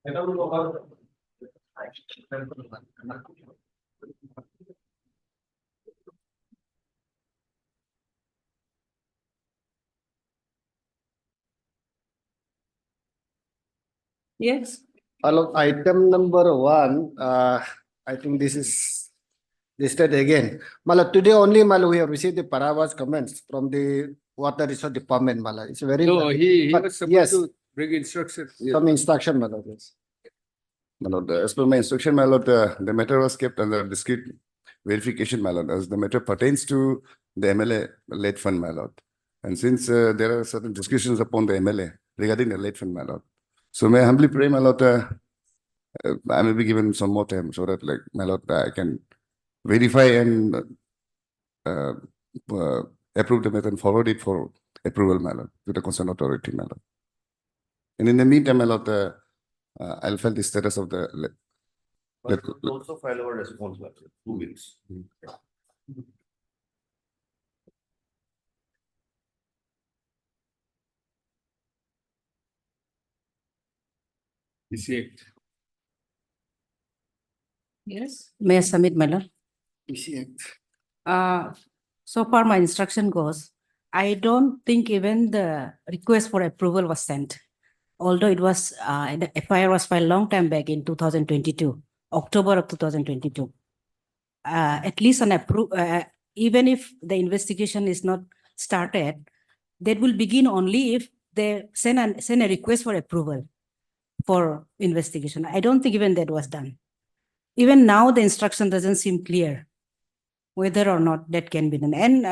Yes. Hello, item number 1. I think this is listed again. Mala, today only Mala, we have received the Paravas comments from the Water Resource Department. Mala, it's very. No, he but was supposed yes, to bring instructions. some instruction, Mala. Yes. My lord, as per my instruction, my lord, the matter was kept under discrete verification, my lord, as the matter pertains to the MLA late fund, my lord. And since there are certain discussions upon the MLA regarding the late fund, my lord. So may I humbly pray, my lord, I may be given some more time so that, like, my lord, I can verify and approve the matter and forward it for approval, my lord, to the concerned authority, my lord. And in the meantime, my lord, I'll file the status of the. But we'll also file our response back, 2 weeks. Yes. May I submit, my lord? So far my instruction goes, I don't think even the request for approval was sent. Although it was, the FIR was filed long time back in 2022, October of 2022. At least even if the investigation is not started, that will begin only if they send a request for approval for investigation. I don't think even that was done. Even now, the instruction doesn't seem clear whether or not that can be done. And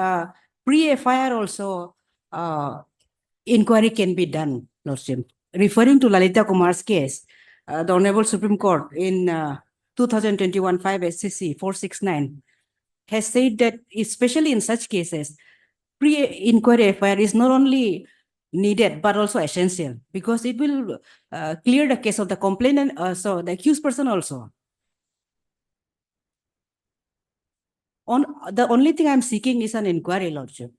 pre-FIR also, inquiry can be done, Lordship. Referring to Lalita Kumar's case, the Honorable Supreme Court in 2021 5 SCC 469 has said that, especially in such cases, pre-inquiry FIR is not only needed but also essential, because it will clear the case of the complainant, so the accused person also. The only thing I'm seeking is an inquiry, Lordship.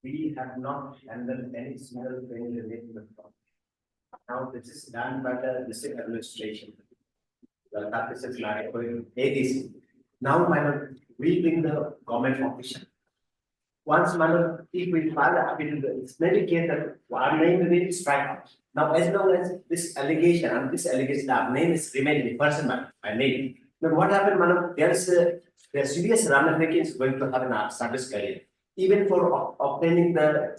We have not handled any single thing related to the problem. Now this is done by the district administration. That is a clarifying ADC. Now, madam, we bring the government official. Once, madam, if we file the affidavit, it's very clear that our name will strike out. Now, as long as this allegation, our name is remaining the person, madam, by name. Then what happened, madam? There's serious ramifications going to have in our service career. Even for obtaining the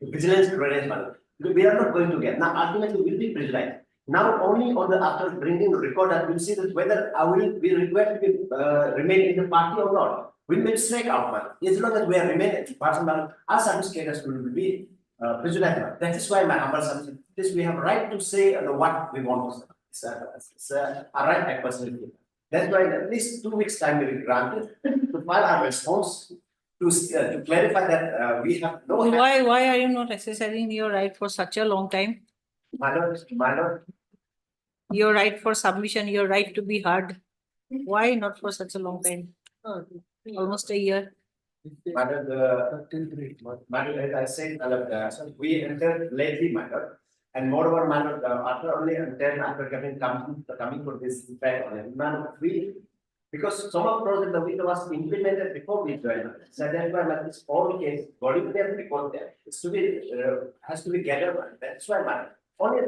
vigilance credential, madam. We are not going to get. Now, ultimately, we will be prejudice. Now, only on the after bringing record, we'll see that whether I will be required to remain in the party or not. We will strike out, man. As long as we are remaining person, man, our service cadres will be prejudiced. That is why my humble submission. This we have right to say what we want to say. It's a right I personally. That's why at least 2 weeks time will be granted to file our response to clarify that we have no. Why are you not exercising your right for such a long time? My lord. Your right for submission, your right to be heard. Why not for such a long time? Almost a year. Madam, as I said, we entered lately, madam, and moreover, madam, after only after coming for this fact, madam, because some of project the window was implemented before we joined. So that's why, madam, this all case body there because there it's to be has to be gathered. That's why, madam. Only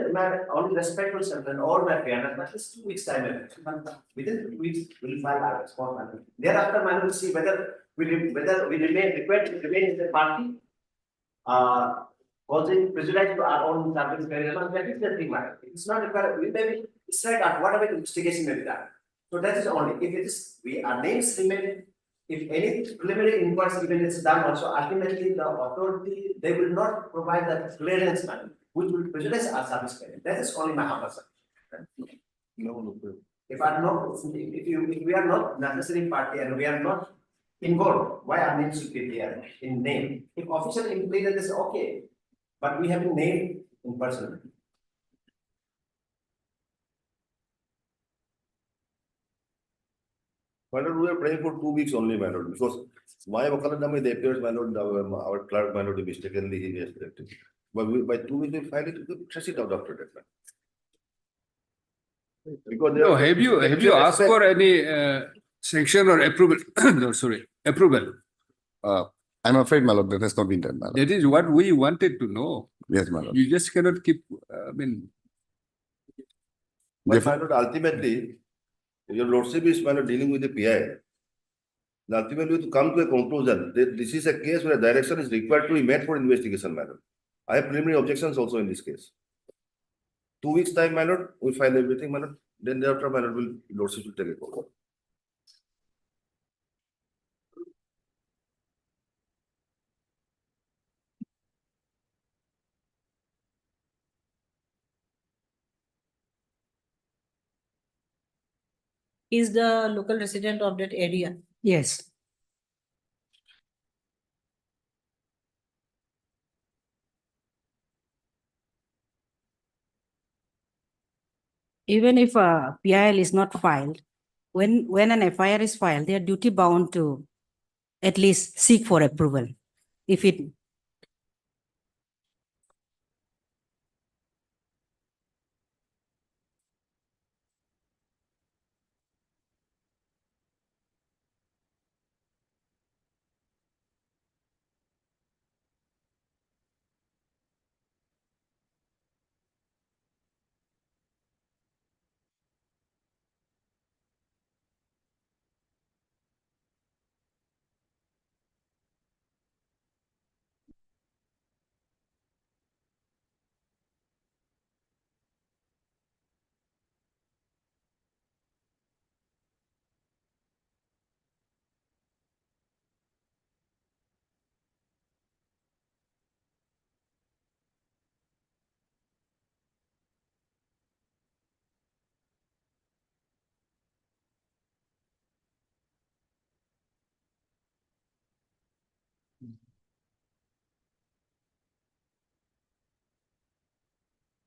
respectful and all my fairness, but just 2 weeks time. Within 2 weeks, we'll file our response. Thereafter, man, will see whether we remain required to remain in the party, causing prejudice to our own service career. That is the thing, man. It's not required. We may be straight at whatever investigation may be done. So that is only if it is our names remain. If any preliminary inquiry even is done, also ultimately the authority they will not provide the clearance, man, which will prejudice our service career. That is only my humble submission. No. If we are not necessary party and we are not involved, why our name should be there in name? If official implemented is okay, but we have been named in person. My lord, we are praying for 2 weeks only, my lord, because my wakalat name it appears, my lord, our clerk, my lord, mistakenly he has selected. But by 2 weeks, we find it, we could trace it out after that. man. Because there No, are have you factual asked aspects. for any sanction or approval? No, sorry, approval. I'm afraid, my lord, that has not been done, my lord. That is what we wanted to know. Yes, my lord. You just cannot keep, I mean, But my lord, ultimately, your lordship is, my lord, dealing with the PI. And ultimately, to come to a conclusion, that this is a case where a direction is required to be made for investigation, my lord. I have preliminary objections also in this case. 2 weeks time, my lord, we file everything, my lord, then thereafter, my lord, lordship will take it forward. Is the local resident of that area? Yes. Even if a PIL is not filed, when an FIR is filed, they are duty bound to at least seek for approval. If it,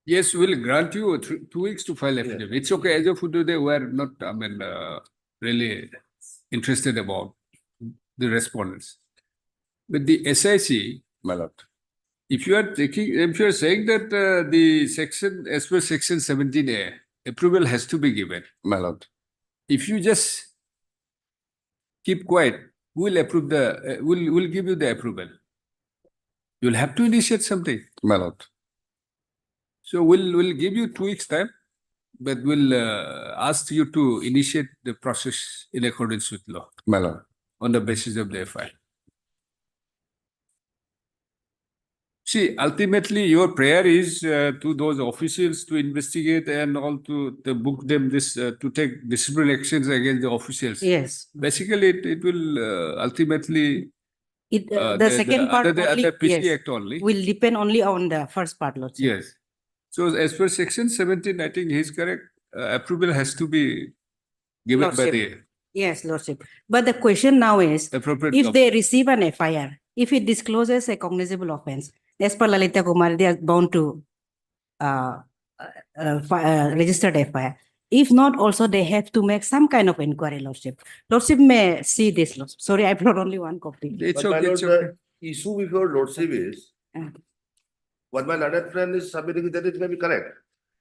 yes, we'll grant you 2 weeks to file affidavit. It's okay, as of today, we are not, I mean, really interested about the respondents. But the SIC, My lord. if you are saying that the section, as per section 17A, approval has to be given. My lord. If you just keep quiet, we'll approve we'll give you the approval. You'll have to initiate something. My lord. So we'll give you 2 weeks time, but we'll ask you to initiate the process in accordance with law My lord. on the basis of the FI. See, ultimately, your prayer is to those officials to investigate and all to book them this to take disciplinary actions against the officials. yes, Basically, it will ultimately the second part under only, the PC yes, Act only. will depend only on the first part, Lordship. Yes. So as per section 17, I think he's correct. Approval has to be given by Lordship. the Yes, Lordship. But the question now is, appropriate if government. they receive an FIR, if it discloses a cognizable offense, as per Lalita Kumar, they are bound to registered FIR. If not, also they have to make some kind of inquiry, Lordship. Lordship may see this, Lordship. Sorry, I brought only one copy. It's But my okay, lord, it's okay. the issue before lordship is, Uh, what my learned friend is submitting, that it may be correct.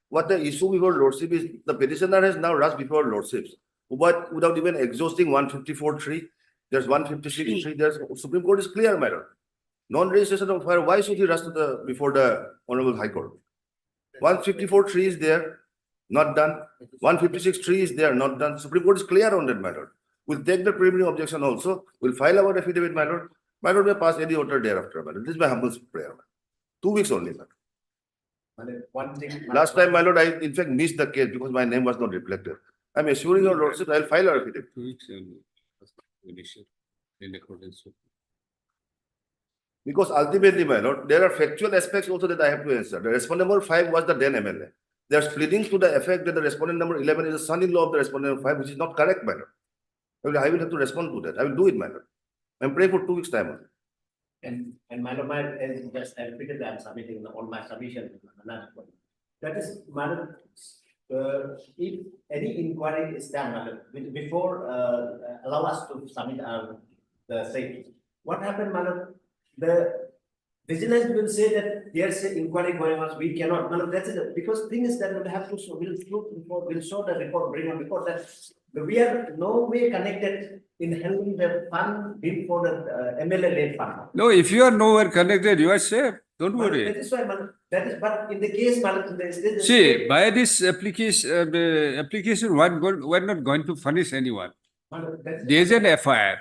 What the issue before lordship is, the petitioner has now rushed before lordships, but without even exhausting 154(3), there's 156(3), there's, Supreme Court is clear, my lord. Non-registration of fire, why should he rush to before the Honorable High Court? 154(3) is there, not done. 156(3) is there, not done. Supreme Court is clear on that, my lord. We'll take the preliminary objection also. We'll file our affidavit, my lord. My lord may pass any order thereafter, my lord. This is my humble prayer. 2 weeks only, my lord. One thing. Last time, my lord, I in fact missed the case because my name was not reflected. I'm assuring your lordship, I'll file our affidavit. 2 weeks only. Initiate in accordance with. Because ultimately, my lord, there are factual aspects also that I have to answer. The respondent number 5 was the then MLA. There's pleadings to the effect that the respondent number 11 is the son-in-law of the respondent number 5, which is not correct, my lord. I will have to respond to that. I will do it, my lord. I'm praying for 2 weeks time only. And my lord, just I repeated that I'm submitting on my submission. That is, madam, if any inquiry is done, madam, before, allow us to submit our, the same. What happened, madam? The vigilance will say that there's an inquiry going on, we cannot, madam, that's it, because thing is that we have to, we'll show the report, bring a report that we are no way connected in helping the fund bid for the MLA led fund. No, if you are nowhere connected, you are safe. Don't Madam, worry. that is why, madam, that is, but in the case, madam, there is. See, by this application, the application, we're not going to punish anyone. Madam, that is- There is an FIR.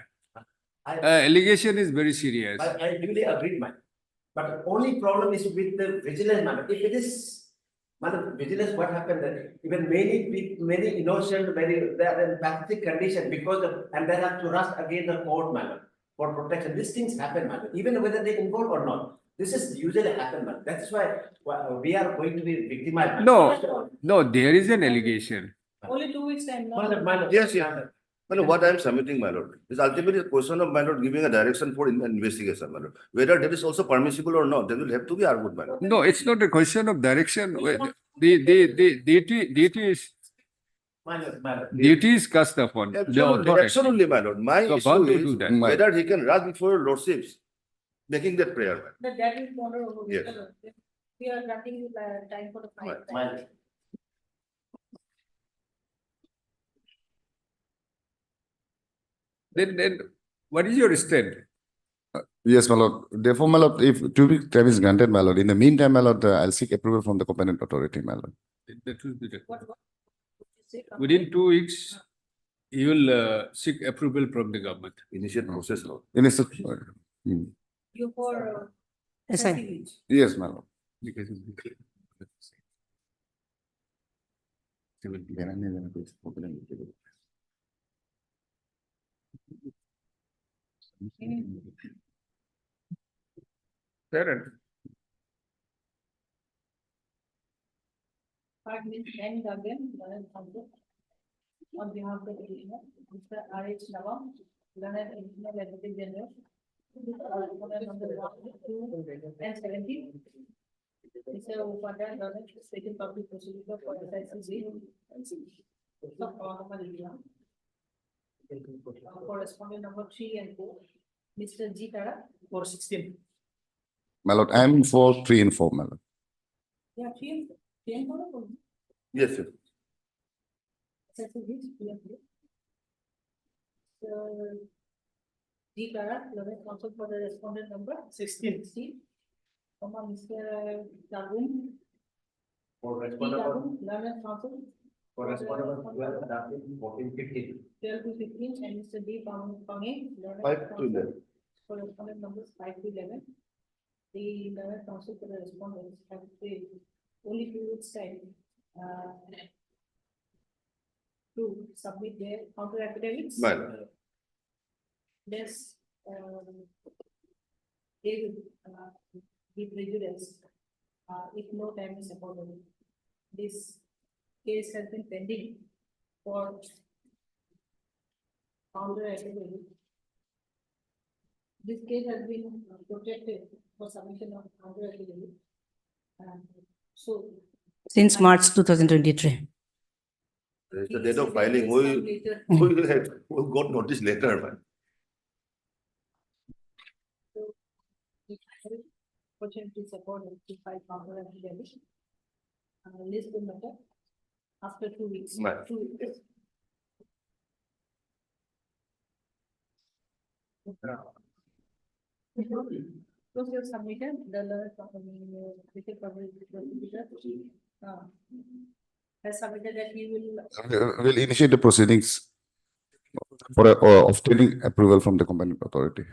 I, Allegation is very serious. I really agree, madam. But the only problem is with the vigilance, madam. If it is, madam, vigilance, what happened that even many innocent, they are in pathetic condition because of, and they have to rush against the court, madam, for protection. These things happen, madam, even whether they involved or not. This is usually happen, madam. That is why we are going to be victimized. madam. No, there is an allegation. Only 2 weeks time. now. Madam, Yes, yes. Well, what I am submitting, my lord, is ultimately a question of, my lord, giving a direction for investigation, my lord. Whether that is also permissible or not, that will have to be argued, my lord. No, it's not a question of direction. The duty is cast upon the Absolute direction authority. only, my lord. My So issue bound to is do that. whether he can rush before your lordships, making that prayer. But that is honorable. Yes. We are running time for the fight. madam. Then what is your stand? Yes, my lord. Therefore, my lord, if 2 week time is granted, my lord, in the meantime, my lord, I'll seek approval from the competent authority, my lord. That will be the- What? Say, Within 2 weeks, you will seek approval from the government. Initiate process, lord. In a such, You for. Yes, I- SIC. yes, my lord. Because it's been clear. Fair enough. 5 minutes, then again, on behalf of the petitioner, Mr. R.H. Nawam, Learned Additional Advocate General. Number 1, 2, and 17. Mr. Upadhyay, Learned State Public Prosecutor for SIC. Correspondent number 3 and 4, Mr. G. Tara, for 16. My lord, I'm for 3 and 4, my lord. Yeah, 3 and 4. Yes, sir. G. Tara, counsel for the respondent number 16. Mr. Darwin. For P. respondent, Darwin, learned counsel. for respondent, 14, 15. 12 to 15, and Mr. D. Pange. learned 5 to counsel 11. For respondent numbers 5 to 11. The learned counsel for the respondents have paid only 2 weeks time. To submit their counter affidavits. My lord. This, they will, be prejudiced, if no time is affordable. This case has been pending for counter affidavit. This case has been protected for submission of counter affidavit. So. Since March 2023. It's the date of filing, we got notice later, man. Opportunity support to file counter affidavit. List the matter after 2 weeks. Right. 2 weeks. Close your submission, the letter public prosecutor, has submitted that he will. We'll initiate the proceedings for obtaining approval from the competent authority.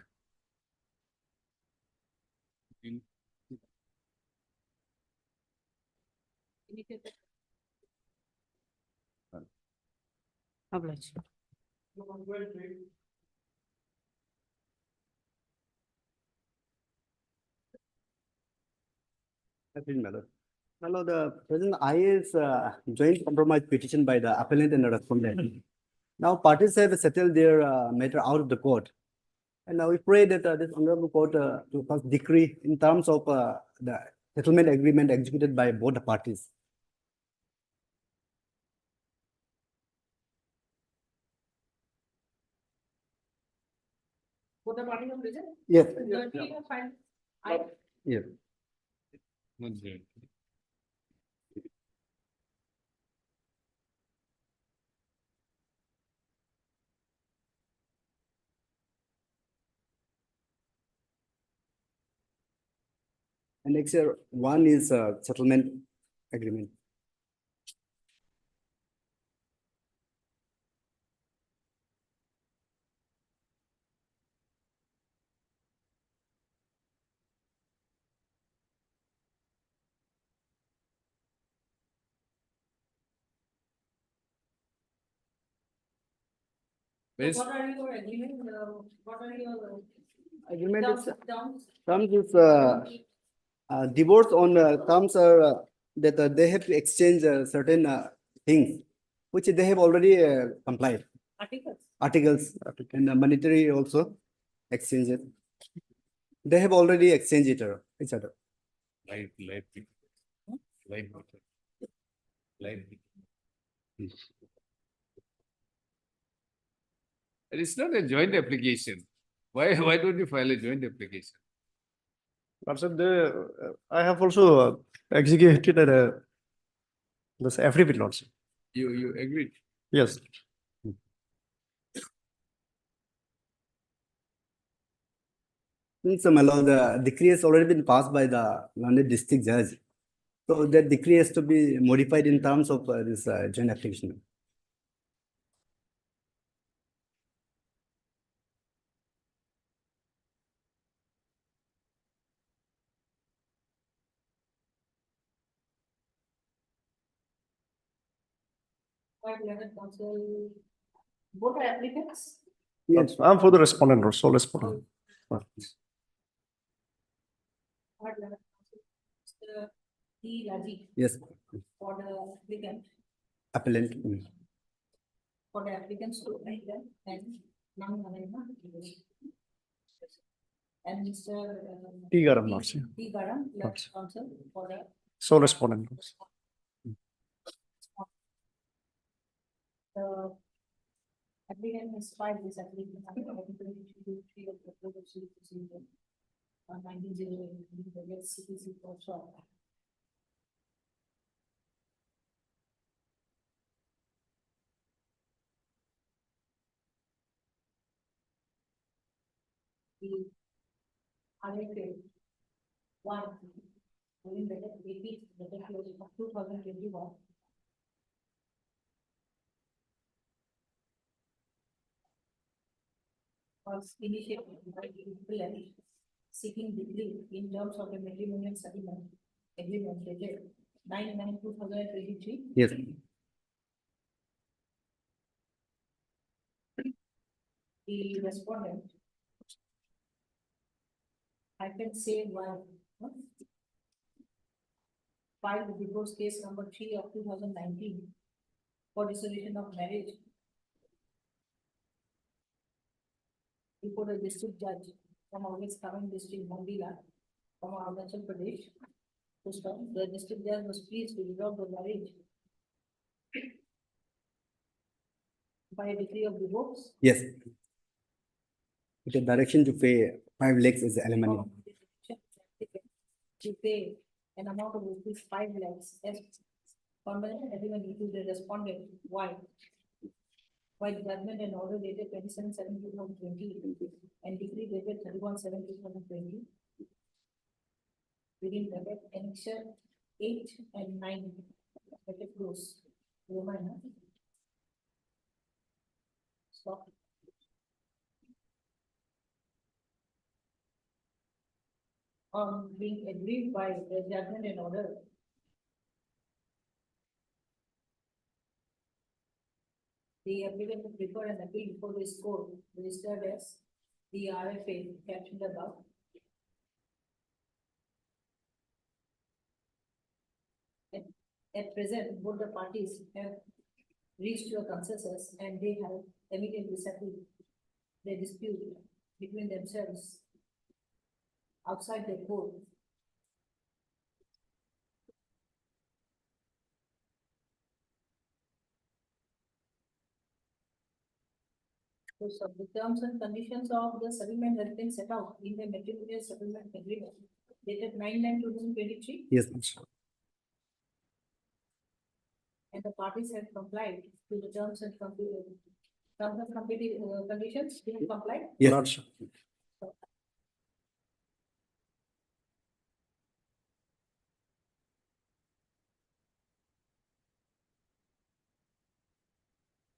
Indicate Obliged. My lord, the present is joint compromise petition by the appellant and the respondent. Now parties have settled their matter out of the court. And now we pray that this honorable court to first decree in terms of the settlement agreement executed by both the parties. Both the parties are present? Yes, Jointly you have filed. I, yes. Not joint. And next year, one is settlement agreement. Where's- what are your agreement, what are your Agreement is, terms? terms is divorce on terms are that they have to exchange certain things, which they have already complied. Articles? Articles and monetary also exchange it. They have already exchanged it, each other. Live. Live. Live. And it's not a joint application. Why don't you file a joint application? Also, I have also executed this affidavit also. You agreed? Yes. Since my lord, the decree has already been passed by the London district judge. So that decree has to be modified in terms of this joint application. Five level counsel, both are applicants? Yes, I'm for the respondent or sole respondent. Five level counsel. Mr. D. Raji yes, for the applicant, appellant. for the applicants to them and none. And Mr. T. Garam, not you. T. Garam, left Not. counsel for the Sole respondent. the applicant has filed this application. I think I can put it into three of the proposal procedure. 1908, the CPC for sure. The RFA one, within the AP, the close of 2021. Was initiated by the appellant seeking degree in terms of a matrimonial settlement agreement dated 9/9/2023. Yes, The respondent. I can say one. Filed the divorce case number 3 of 2019 for dissolution of marriage. Before the district judge from August Current District Mandila from Arunachal Pradesh. The district judge was pleased to resolve the marriage by a decree of divorce. yes. With a direction to pay 5 lakhs as alimony. To pay an amount of rupees 5 lakhs as permanent agreement to the respondent. Why? By judgment and order dated 27/7/2020 and decree dated 31/7/2020. Within bracket annexure 8 and 9. Bracket close. Roman. Stop. On being agreed by the judgment and order. The applicant will prefer an appeal before this court registered as the RFA captioned above. At present, both the parties have reached to a consensus and they have evidently settled their dispute between themselves outside the court. So the terms and conditions of the settlement has been set out in the matrimonial settlement agreement dated 9/9/2023, Yes, ma'am. and the parties have complied to the terms and conditions being complied. Yes. Lordship.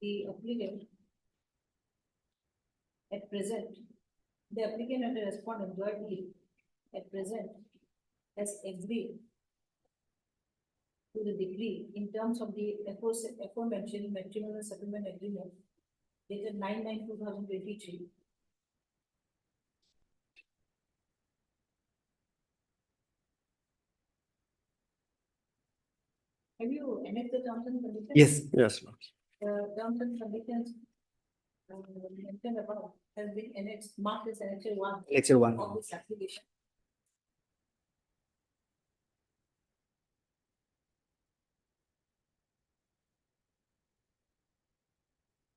The applicant at present, the applicant and the respondent jointly at present has agreed to the degree in terms of the aforementioned matrimonial settlement agreement dated 9/9/2023. Have you annexed the terms and conditions? Yes. Yes, Lord. The terms and conditions mentioned above has been annexed, marked as annexure 1 Lecture one. of this application.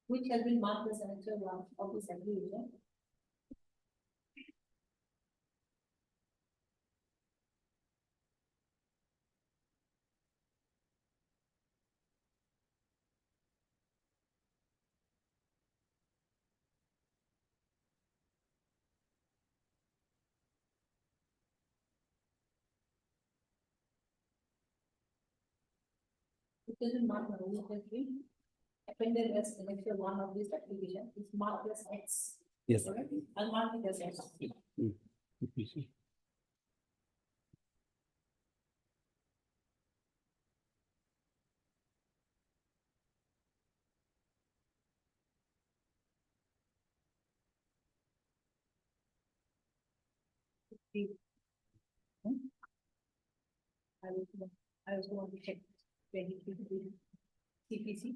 Which has been marked as annexure 1 of this application. It doesn't mark now, it has been appended as annexure 1 of this application, it's marked as X. Yes. Correct? I'll mark it as X. I was going to check 23 CPC.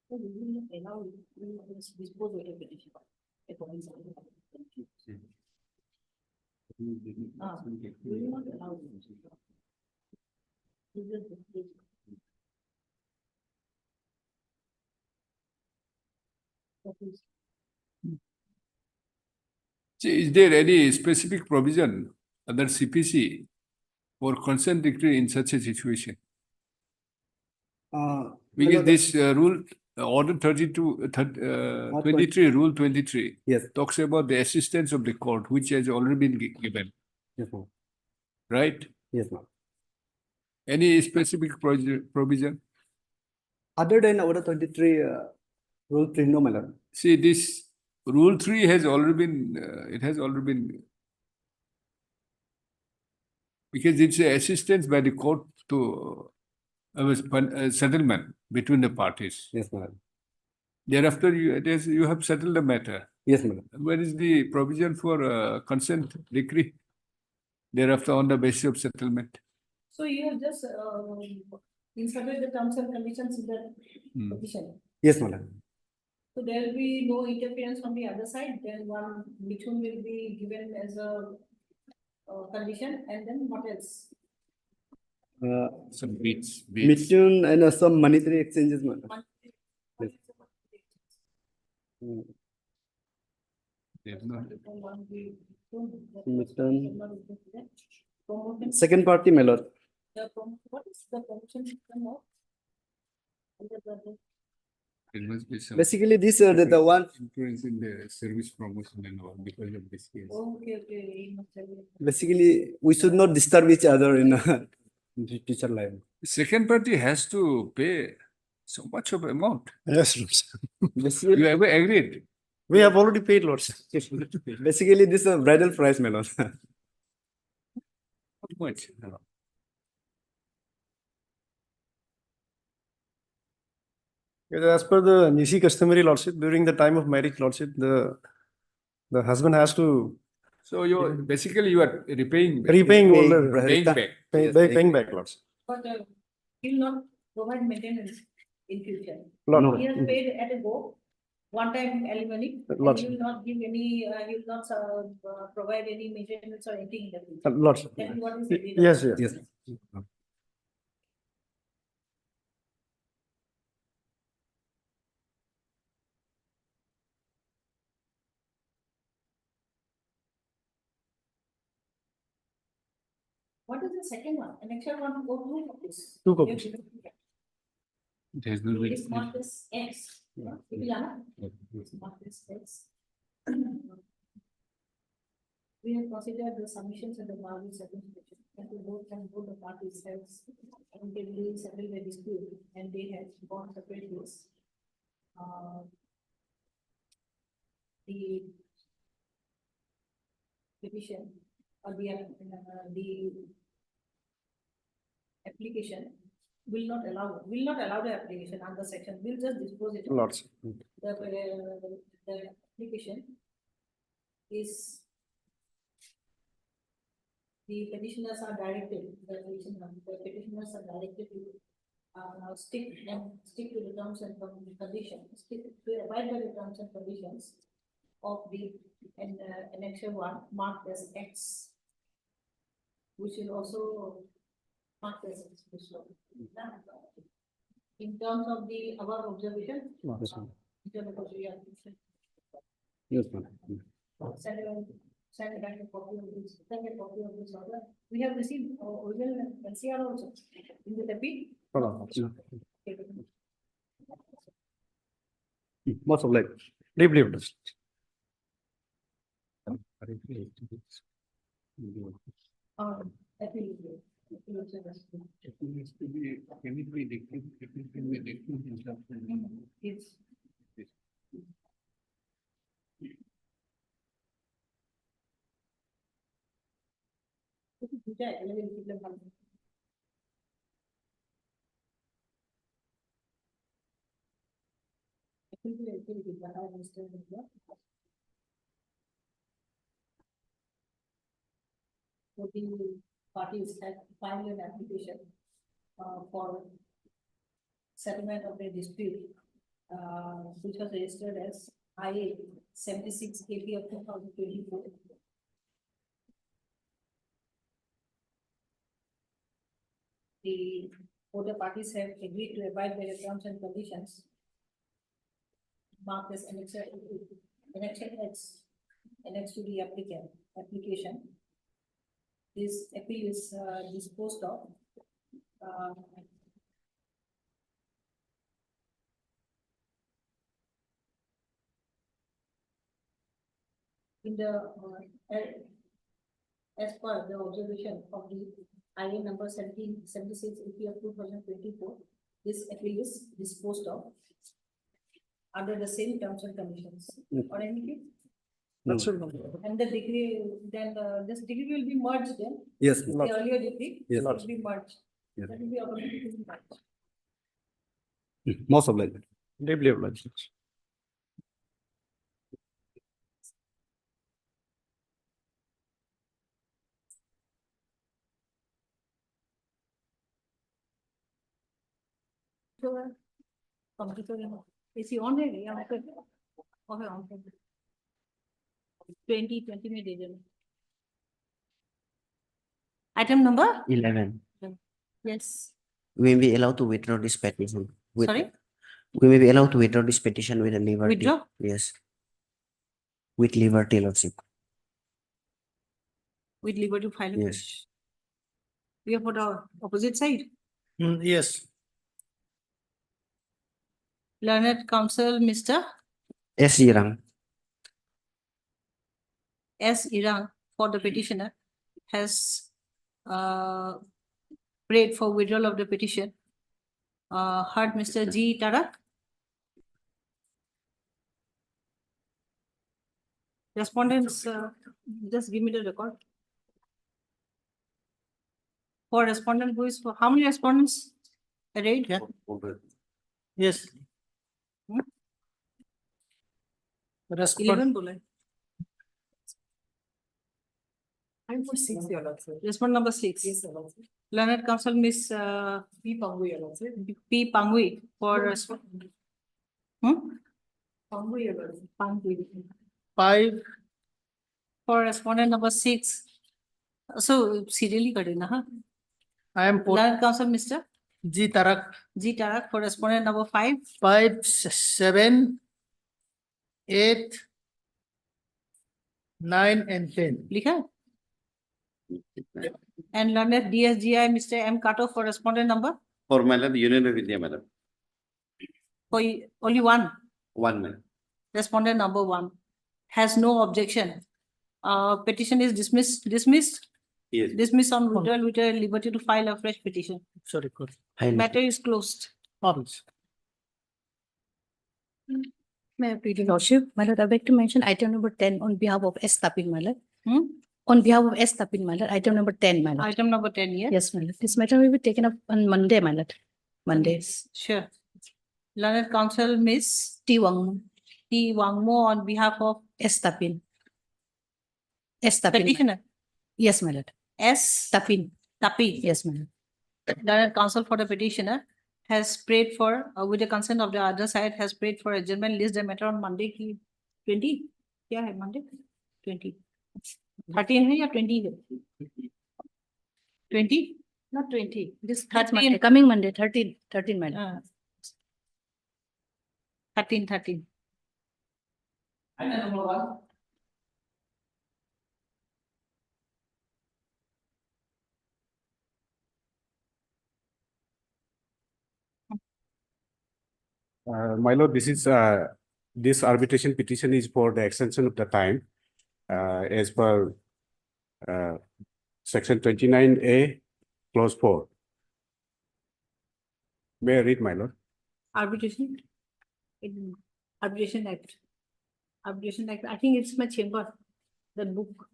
So we will not allow, we will dispose of the petition. According to the- we will not allow. We will dispose. Okay. See, is there any specific provision under CPC for consent decree in such a situation? Because this rule, order 23, rule 23 Yes. talks about the assistance of the court, which has already been given, Yes, ma'am. right? Yes, ma'am. Any specific provision? Other than order 23, rule 3, no, my lord. See, this rule 3 has already been, it has already been, because it's a assistance by the court to a settlement between the parties. Yes, my lord. Thereafter, you have settled the matter. Yes, my lord. Where is the provision for consent decree? Thereafter, on the basis of settlement. So you have just inserted the terms and conditions in the Hmm. petition. Yes, my lord. So there will be no interference from the other side, then one which one will be given as a condition, and then what else? Some beats. Mitun and some monetary exchanges, my lord. Yes. There's no- Second party, my lord. What is the promotion system of? There must be some. Basically, this the one. Influence in the service promotion and all because of this case. Okay. Basically, we should not disturb each other in teacher line. Second party has to pay so much of amount. Yes, lords. You Basically, ever agreed? We have already paid, lords. basically this is a bridal price, my lord. How much? As per the Nisi customary lordship, during the time of marriage lordship, the husband has to So you're basically you are repaying. back. repaying all the, Paying back. paying back lords. But he will not provide maintenance in future. Lord, He has paid at a go, one time alimony, and Lots. he will not give any, he will not provide any maintenance or anything in the future. lords. That is what is agreed Yes, upon. yes. What is the second one? An extra one, go two copies. Two copies. There's no. It is not this X. Ilana? It's not this X. We have considered the submissions and the value certification, and we both the parties have amicably settled the dispute, and they have gone separate ways. The petition or the application will not allow the application under section, will just dispose it. Lords. The application is the petitioners are directed to stick to the terms and conditions, to abide by the terms and conditions of the annexure one marked as X, which is also marked as X. In terms of the above observation. Yes, ma'am. Send back a copy of this order. We have received original NCR also in the repeat. Most of like. Deeply lords. Appeal. It's So the parties had filed an application for settlement of the dispute, which was registered as IA 76 KP of 2024. Both the parties have agreed to abide by the terms and conditions marked as annexure X, annexed to the application. This appeal is disposed of. In the as per the observation of the IA number 1776 AP of 2024, this appeal is disposed of under the same terms and conditions. Or anything? That's it. And the degree, then this degree will be merged then, Yes, the earlier degree Yes. will be merged. Yes. That will be automatically merged. most of like. Deeply lords. So, computer, is he on ready? Yeah, okay. Okay, on. 20 में दे देना. Item number? 11. Yes. We may be allowed to withdraw this petition. Sorry? We may be allowed to withdraw this petition with a liberty. Withdraw? Yes. with liberty, Lordship. with liberty to file a Yes. petition. We are for the opposite side. Yes. Learned counsel, Mr. S. Irang. S. Irang for the petitioner has prayed for withdrawal of the petition. Heard Mr. G. Tarak. Respondents, just give me the record. For respondent who is, for how many respondents? Arrayed? Yeah. Yes. Hmm? Respond. 11 बोला है. I'm for 6, Your Lordship. Respondent number 6. Yes, Your Lordship. Learned counsel Miss P. Pangu, Your Lordship. P. Pangui for Pangu, Your Lordship. Pangui. 5. For respondent number 6. So serially करें ना हाँ. I am for Learned counsel Mr. G Tarak. G. Tarak for respondent number 5. 5, 7, 8, 9 and 10. लिखा है? And learned DSGI Mr. M. Kato for respondent number For my lord, Union of India, madam. for only one. One man. Respondent number 1 has no objection. Petition is dismissed Yes. on withdrawal with a liberty to file a fresh petition. Sorry, good. Hi, Matter is closed. Orange. May I plead your lordship? My lord, I beg to mention item number 10 on behalf of S. Tapin, my lord. Hmm? On behalf of S. Tapin, my lord, item number 10, my lord. Item number 10, yeah? Yes, my lord. This matter will be taken up on Monday, my lord. Mondays. Sure. Learned counsel Miss T. Wang, T. Wangmo on behalf of S. Tapin. S. Tapin. petitioner. Yes, my lord. S. Tapin. Tapi. Yes, my lord. Learned counsel for the petitioner has prayed for, with the consent of the other side, has prayed for adjournment, list the matter on Monday की 20. क्या है Monday? 20. 13 है या 20 है? 20? Not 20. This 13. Monday, coming Monday, 13, my lord. 13. Item number 1. My lord, this arbitration petition is for the extension of the time as per section 29A clause 4. May I read, my lord? Arbitration. Arbitration Act. Arbitration Act. I think it's my chamber. That book.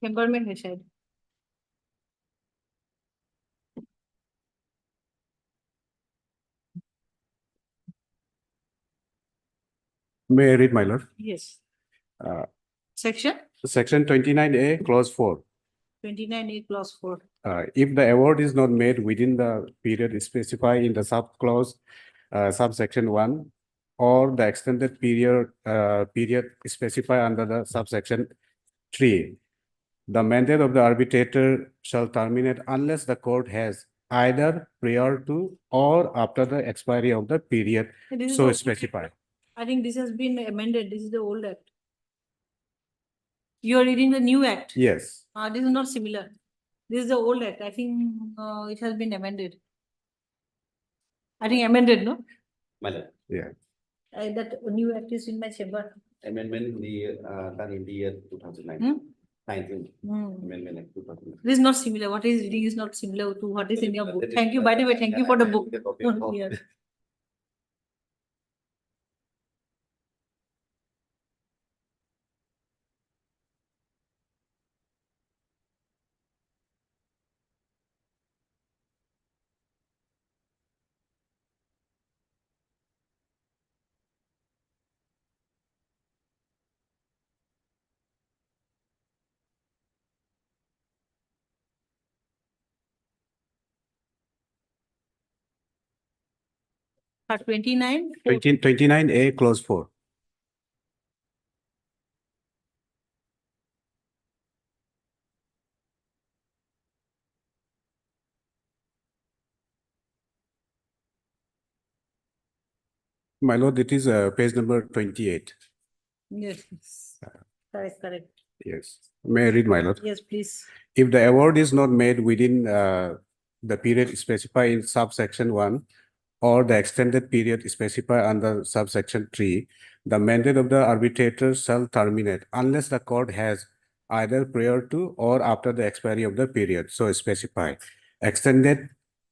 Chamber में है शायद. May I read, my lord? Yes. Uh, Section Section 29A clause 4. 29A clause 4. If the award is not made within the period specified in the subclause subsection 1 or the extended period specified under the subsection 3, the mandate of the arbitrator shall terminate unless the court has either prior to or after the expiry of the period This is so the- specified. I think this has been amended. This is the old act. You are reading the new act. Yes. This is not similar. This is the old act. I think it has been amended. I think amended, no? My lord, Yeah. That new act is in my chamber. amendment in the year, done in the year 2009. Hmm? 19, Hmm. amendment like 2009. This is not similar. What is reading is not similar to what is in your book. Thank you. By the way, thank you for the book. Yeah. Part 29. 29A clause 4. My lord, it is page number 28. Yes. Correct, correct. Yes. May I read, my lord? Yes, please. If the award is not made within the period specified in subsection 1 or the extended period specified under subsection 3, the mandate of the arbitrator shall terminate unless the court has either prior to or after the expiry of the period so specify extended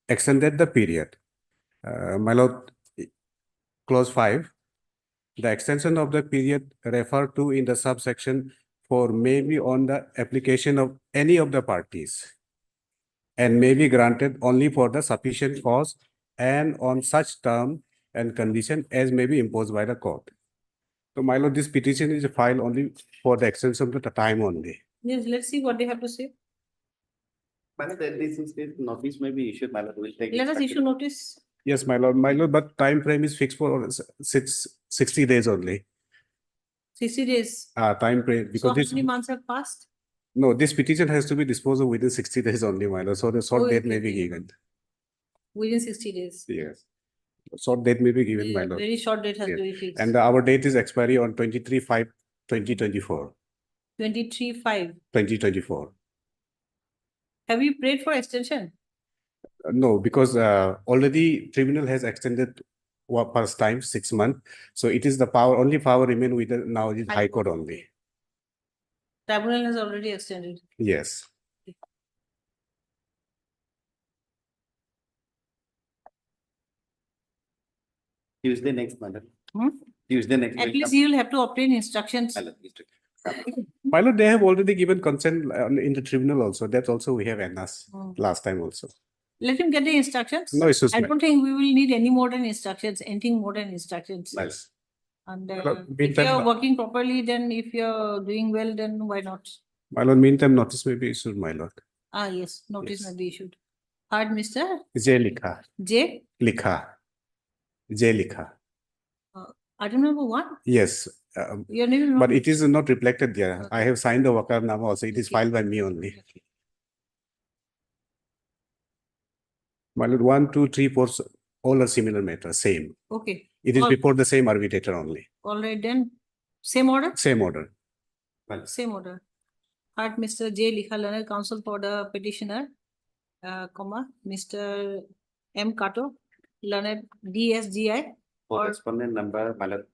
the period. My lord, clause 5, the extension of the period referred to in the subsection 4 may be on the application of any of the parties and may be granted only for the sufficient cause and on such term and condition as may be imposed by the court. So, my lord, this petition is filed only for the extension of the time only. Yes, let's see what they have to say. My lord, this is notice may be issued, my lord, will take. Let us instruction. issue notice. Yes, my lord, but time frame is fixed for 60 days only. 60 days. Time frame, So because how this, many months have passed? no, this petition has to be disposed of within 60 days only, my lord, so the short Oh, date okay, may be okay. given. Within 60 days. Yes. Short date may be given, my Yeah, lord. very short date has Yes. to be fixed. And our date is expiry on 23/5/2024. 23/5. 2024. Have you prayed for extension? No, because already tribunal has extended first time 6 months. So it is the only power remain with the now is High Court only. Tribunal has already extended. Yes. Tuesday next, my lord. Hmm? Tuesday next. At will least come. you will have to obtain instructions. My lord, instruction. My lord, they have already given consent in the tribunal also. That also we have announced Hmm. last time also. Let him get the instructions. No issues, I ma'am. don't think we will need any more than instructions, anything more than instructions. Nice. And Well, if meantime, you're working properly, then if you're doing well, then why not? My lord, meantime notice may be issued, my lord. Ah, yes, notice Yes. may be issued. Heard, Mr. J Likha. J, Likha. J Likha. item number 1. Yes. Your name is not. But it is not reflected there. I have signed the Wakarnama also. It is filed by me only. My lord, 1, 2, 3, 4, all are similar matters, same. Okay. It is All- before the same arbitrator only. All right, then. Same order? Same order. Same order. Heard, Mr. J. Likha, learned counsel for the petitioner, Mr. M. Kato, learned DSGI, For or respondent number, my lord,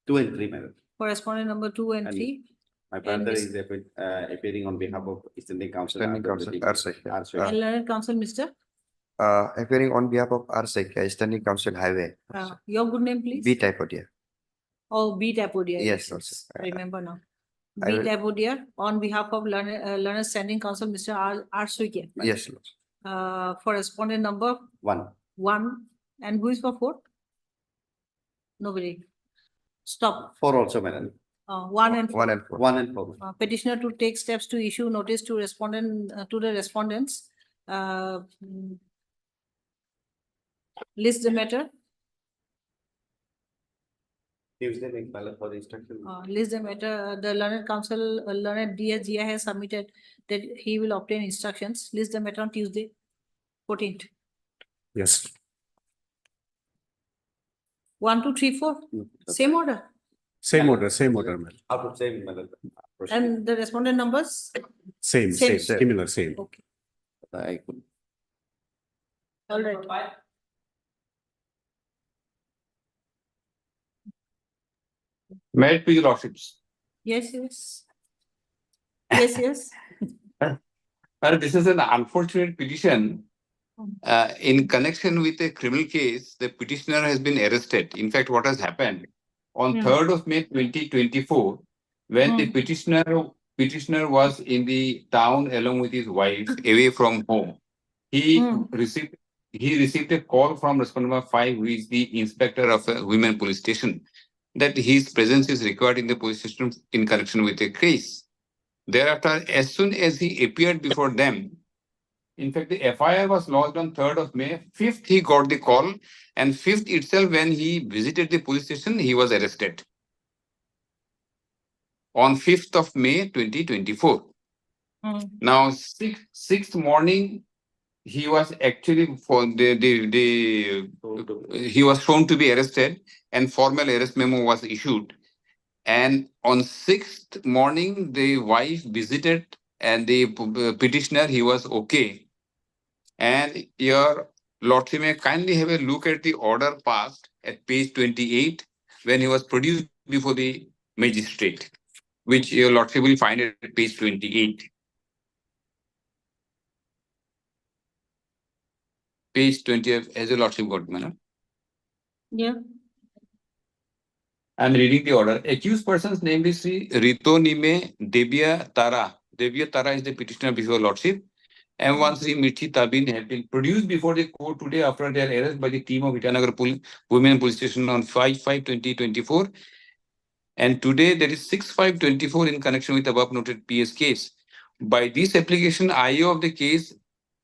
2 and 3, my lord. correspondent number 2 and And 3. My brother Miss- is appearing on behalf of Extending Council. Extending Council, R. Sekhya. And learned counsel, Mr. Appearing on behalf of R. Sekhya, Standing Council Highway. Your good name, please. B type of dear. Oh, B. Tapodia. Yes, also. Remember now. I B. will- Tapodia, on behalf of learned standing counsel, Mr. R. Suikya. Yes, Lord. For respondent number 1. 1, and who is for 4? Nobody. Stop. 4 also, my lord. 1 and 4. 1 and 4. 1 and 4. Petitioner to take steps to issue notice to respondent, to the respondents. List the matter, Tuesday next, my lord, for the instruction. list the matter, the learned counsel, learned DSGI has submitted that he will obtain instructions. List the matter on Tuesday, 14th. Yes. 1, 2, 3, 4, same order. Same order, man. Out of same, my lord. And the respondent numbers? Same, similar, same. Okay, I could. all right. Married to your lordships. Yes, yes. Yes, yes. This is an unfortunate petition. In connection with a criminal case, the petitioner has been arrested. In fact, what has happened on 3rd of May 2024, when the petitioner was in the town along with his wife, away from home, he received a call from respondent number 5, who is the inspector of a women police station, that his presence is required in the police station in connection with a case. Thereafter, as soon as he appeared before them, in fact, the FIR was lodged on 3rd of May. 5th, he got the call, and 5th itself, when he visited the police station, he was arrested. On 5th of May 2024. Now, 6th morning, he was actually he was shown to be arrested, and formal arrest memo was issued. And on 6th morning, the wife visited and the petitioner, he was okay. And your lordship may kindly have a look at the order passed at page 28 when he was produced before the magistrate, which your lordship will find at page 28. Page 20 has your lordship got, madam? Yeah. I'm reading the order. Accused person's name is Sri Rito Nime Devya Tara. Devya Tara is the petitioner before lordship. M1 Sri Mirchi Tabin have been produced before the court today after their arrest by the team of Itanagar Women Police Station on 5/5/2024. And today there is 6/5/24 in connection with above noted PS case. By this application, IO of the case,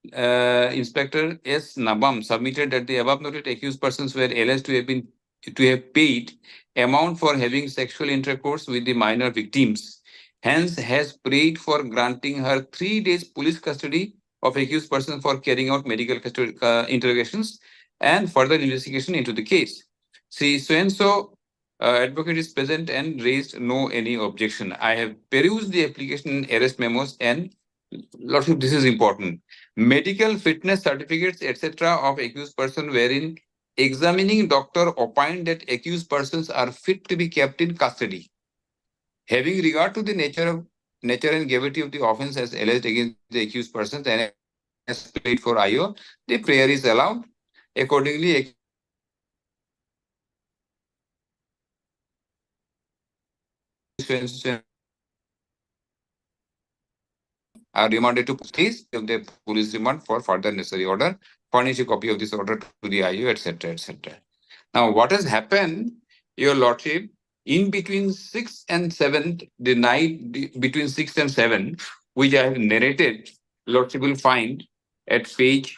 Inspector S. Nabam submitted that the above noted accused persons were alleged to have paid amount for having sexual intercourse with the minor victims. Hence, has prayed for granting her 3 days police custody of accused person for carrying out medical custody, interrogations and further investigation into the case. See, so advocate is present and raised no any objection. I have perused the application arrest memos and lordship, this is important. Medical fitness certificates, etc. of accused person wherein examining doctor opined that accused persons are fit to be kept in custody. Having regard to the nature and gravity of the offense as alleged against the accused persons and as paid for IO, the prayer is allowed. Accordingly, are remanded to police of the police remand for further necessary order. Furnish a copy of this order to the IO, etc., etc. Now, what has happened, your lordship, in between 6th and 7th, the night between 6th and 7th, which I have narrated, lordship will find at page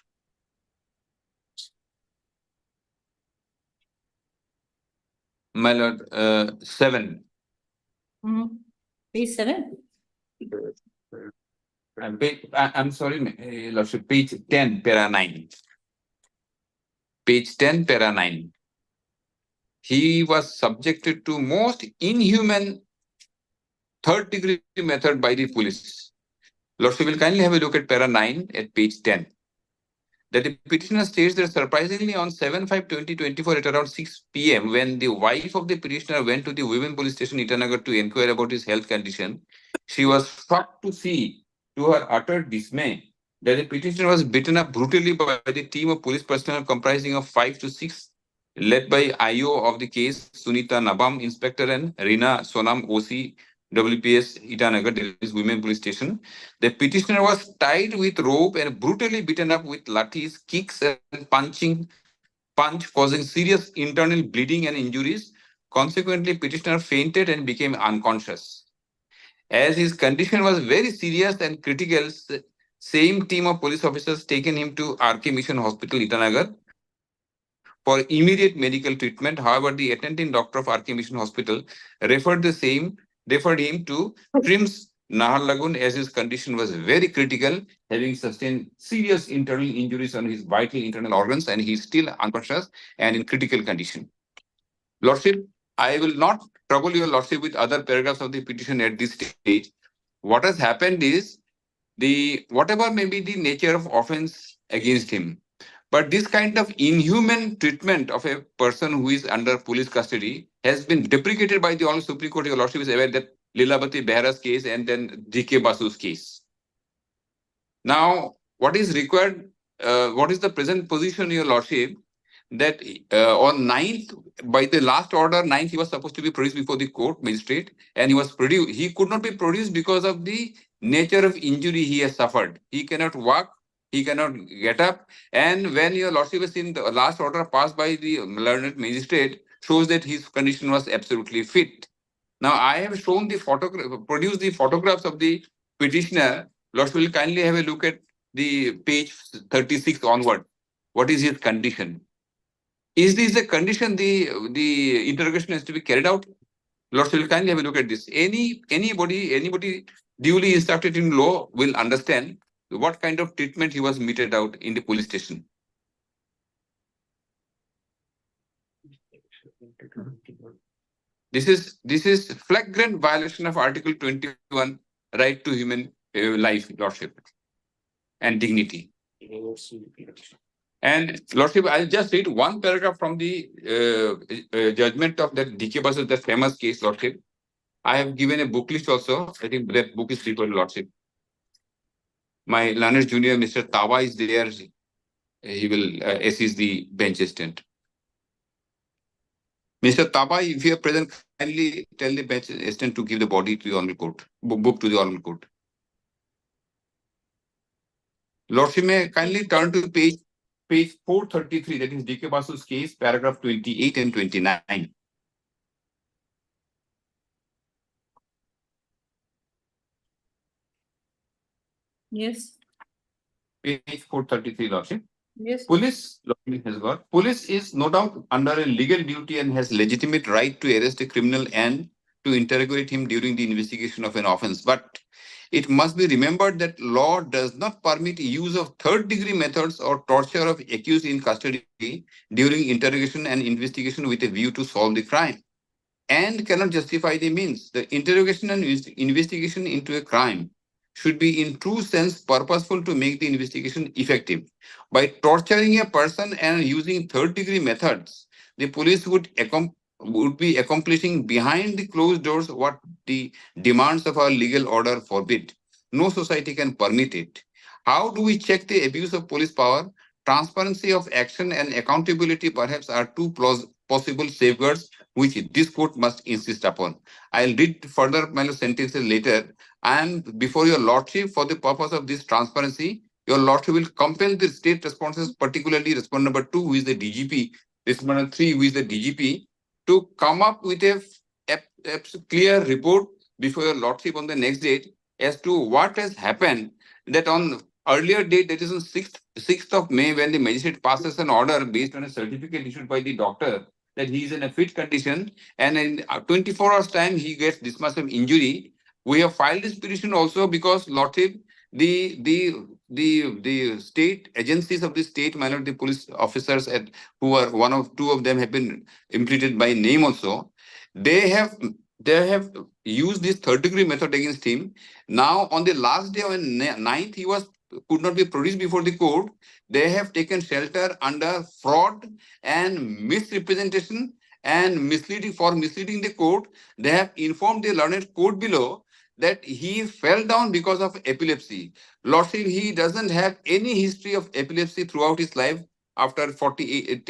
my lord, 7. Page 7. I'm sorry, lordship, page 10, para 9. Page 10, para 9. He was subjected to most inhuman third-degree method by the police. Lordship will kindly have a look at para 9 at page 10. That the petitioner states that surprisingly on 7/5/2024 at around 6 p.m. when the wife of the petitioner went to the women police station Itanagar to inquire about his health condition, she was shocked to see, to her utter dismay, that the petitioner was beaten up brutally by the team of police personnel comprising of 5 to 6, led by IO of the case, Sunita Nabam, Inspector, and Rina Sonam, OC, WPS Itanagar, Delhi's women police station. The petitioner was tied with rope and brutally beaten up with lathis, kicks, and punch, causing serious internal bleeding and injuries. Consequently, petitioner fainted and became unconscious. As his condition was very serious and critical, same team of police officers taken him to RK Mission Hospital, Itanagar, for immediate medical treatment. However, the attending doctor of RK Mission Hospital referred him to TRIMS Naharlagun as his condition was very critical, having sustained serious internal injuries on his vital internal organs, and he is still unconscious and in critical condition. Lordship, I will not trouble your lordship with other paragraphs of the petition at this stage. What has happened is whatever may be the nature of offense against him, but this kind of inhuman treatment of a person who is under police custody has been deprecated by the Honorable Supreme Court. Your lordship is aware that Lilabati Behra's case and then DK Basu's case. Now, what is required, what is the present position, your lordship, that on 9th, by the last order, 9th, he was supposed to be produced before the court magistrate, and he was produced. He could not be produced because of the nature of injury he has suffered. He cannot walk, he cannot get up, and when your lordship has seen the last order passed by the learned magistrate, shows that his condition was absolutely fit. Now, I have shown the produced the photographs of the petitioner. Lordship will kindly have a look at the page 36 onward. What is his condition? Is this the condition the interrogation has to be carried out? Lordship will kindly have a look at this. Anybody duly instructed in law will understand what kind of treatment he was meted out in the police station. This is flagrant violation of Article 21, right to human life, Lordship, and dignity. And Lordship, I'll just read one paragraph from the judgment of that DK versus the famous case, Lordship. I have given a book list also. I think that book is prepared, Lordship. My learned junior, Mr. Tawa, is there. He will assist the bench assistant. Mr. Tawa, if you are present, kindly tell the bench assistant to give the body to the honorable court, book to the honorable court. Lordship, may I kindly turn to page 433, that is DK Basu's case, paragraph 28 and 29. Yes, Page 433, Lordship. yes. Police is no doubt under a legal duty and has legitimate right to arrest a criminal and to interrogate him during the investigation of an offense. But it must be remembered that law does not permit use of third-degree methods or torture of accused in custody during interrogation and investigation with a view to solve the crime, and cannot justify the means. The interrogation and investigation into a crime should be in true sense purposeful to make the investigation effective. By torturing a person and using third-degree methods, the police would be accomplishing behind the closed doors what the demands of our legal order forbid. No society can permit it. How do we check the abuse of police power? Transparency of action and accountability perhaps are two possible safeguards which this court must insist upon. I'll read further my sentences later. And before your lordship, for the purpose of this transparency, your lordship will compel the state responses, particularly respondent number 2, who is the DGP, respondent number 3, who is the DGP, to come up with a clear report before your lordship on the next date as to what has happened, that on earlier date, that is on 6th of May, when the magistrate passes an order based on a certificate issued by the doctor that he is in a fit condition, and in 24 hours time he gets dismissed from injury. We have filed this petition also because lordship, the state agencies of the state, the police officers who are two of them have been implicated by name also. They have used this third-degree method against him. Now, on the last day, on 9th, he could not be produced before the court. They have taken shelter under fraud and misrepresentation and misleading the court. They have informed the learned court below that he fell down because of epilepsy. Lordship, he doesn't have any history of epilepsy throughout his life after 48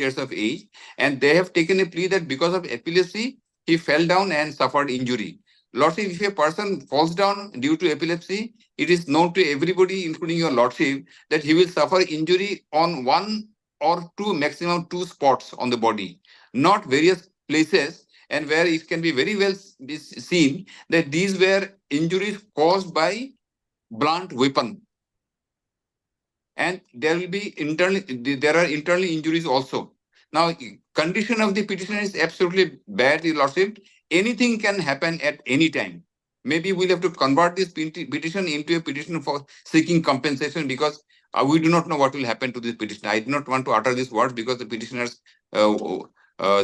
years of age. And they have taken a plea that because of epilepsy, he fell down and suffered injury. Lordship, if a person falls down due to epilepsy, it is known to everybody, including your lordship, that he will suffer injury on 1 or 2, maximum 2 spots on the body, not various places, and where it can be very well seen that these were injuries caused by blunt weapon. And there are internal injuries also. Now, condition of the petitioner is absolutely bad, your lordship. Anything can happen at any time. Maybe we'll have to convert this petition into a petition for seeking compensation, because we do not know what will happen to this petitioner. I do not want to utter these words because the petitioner's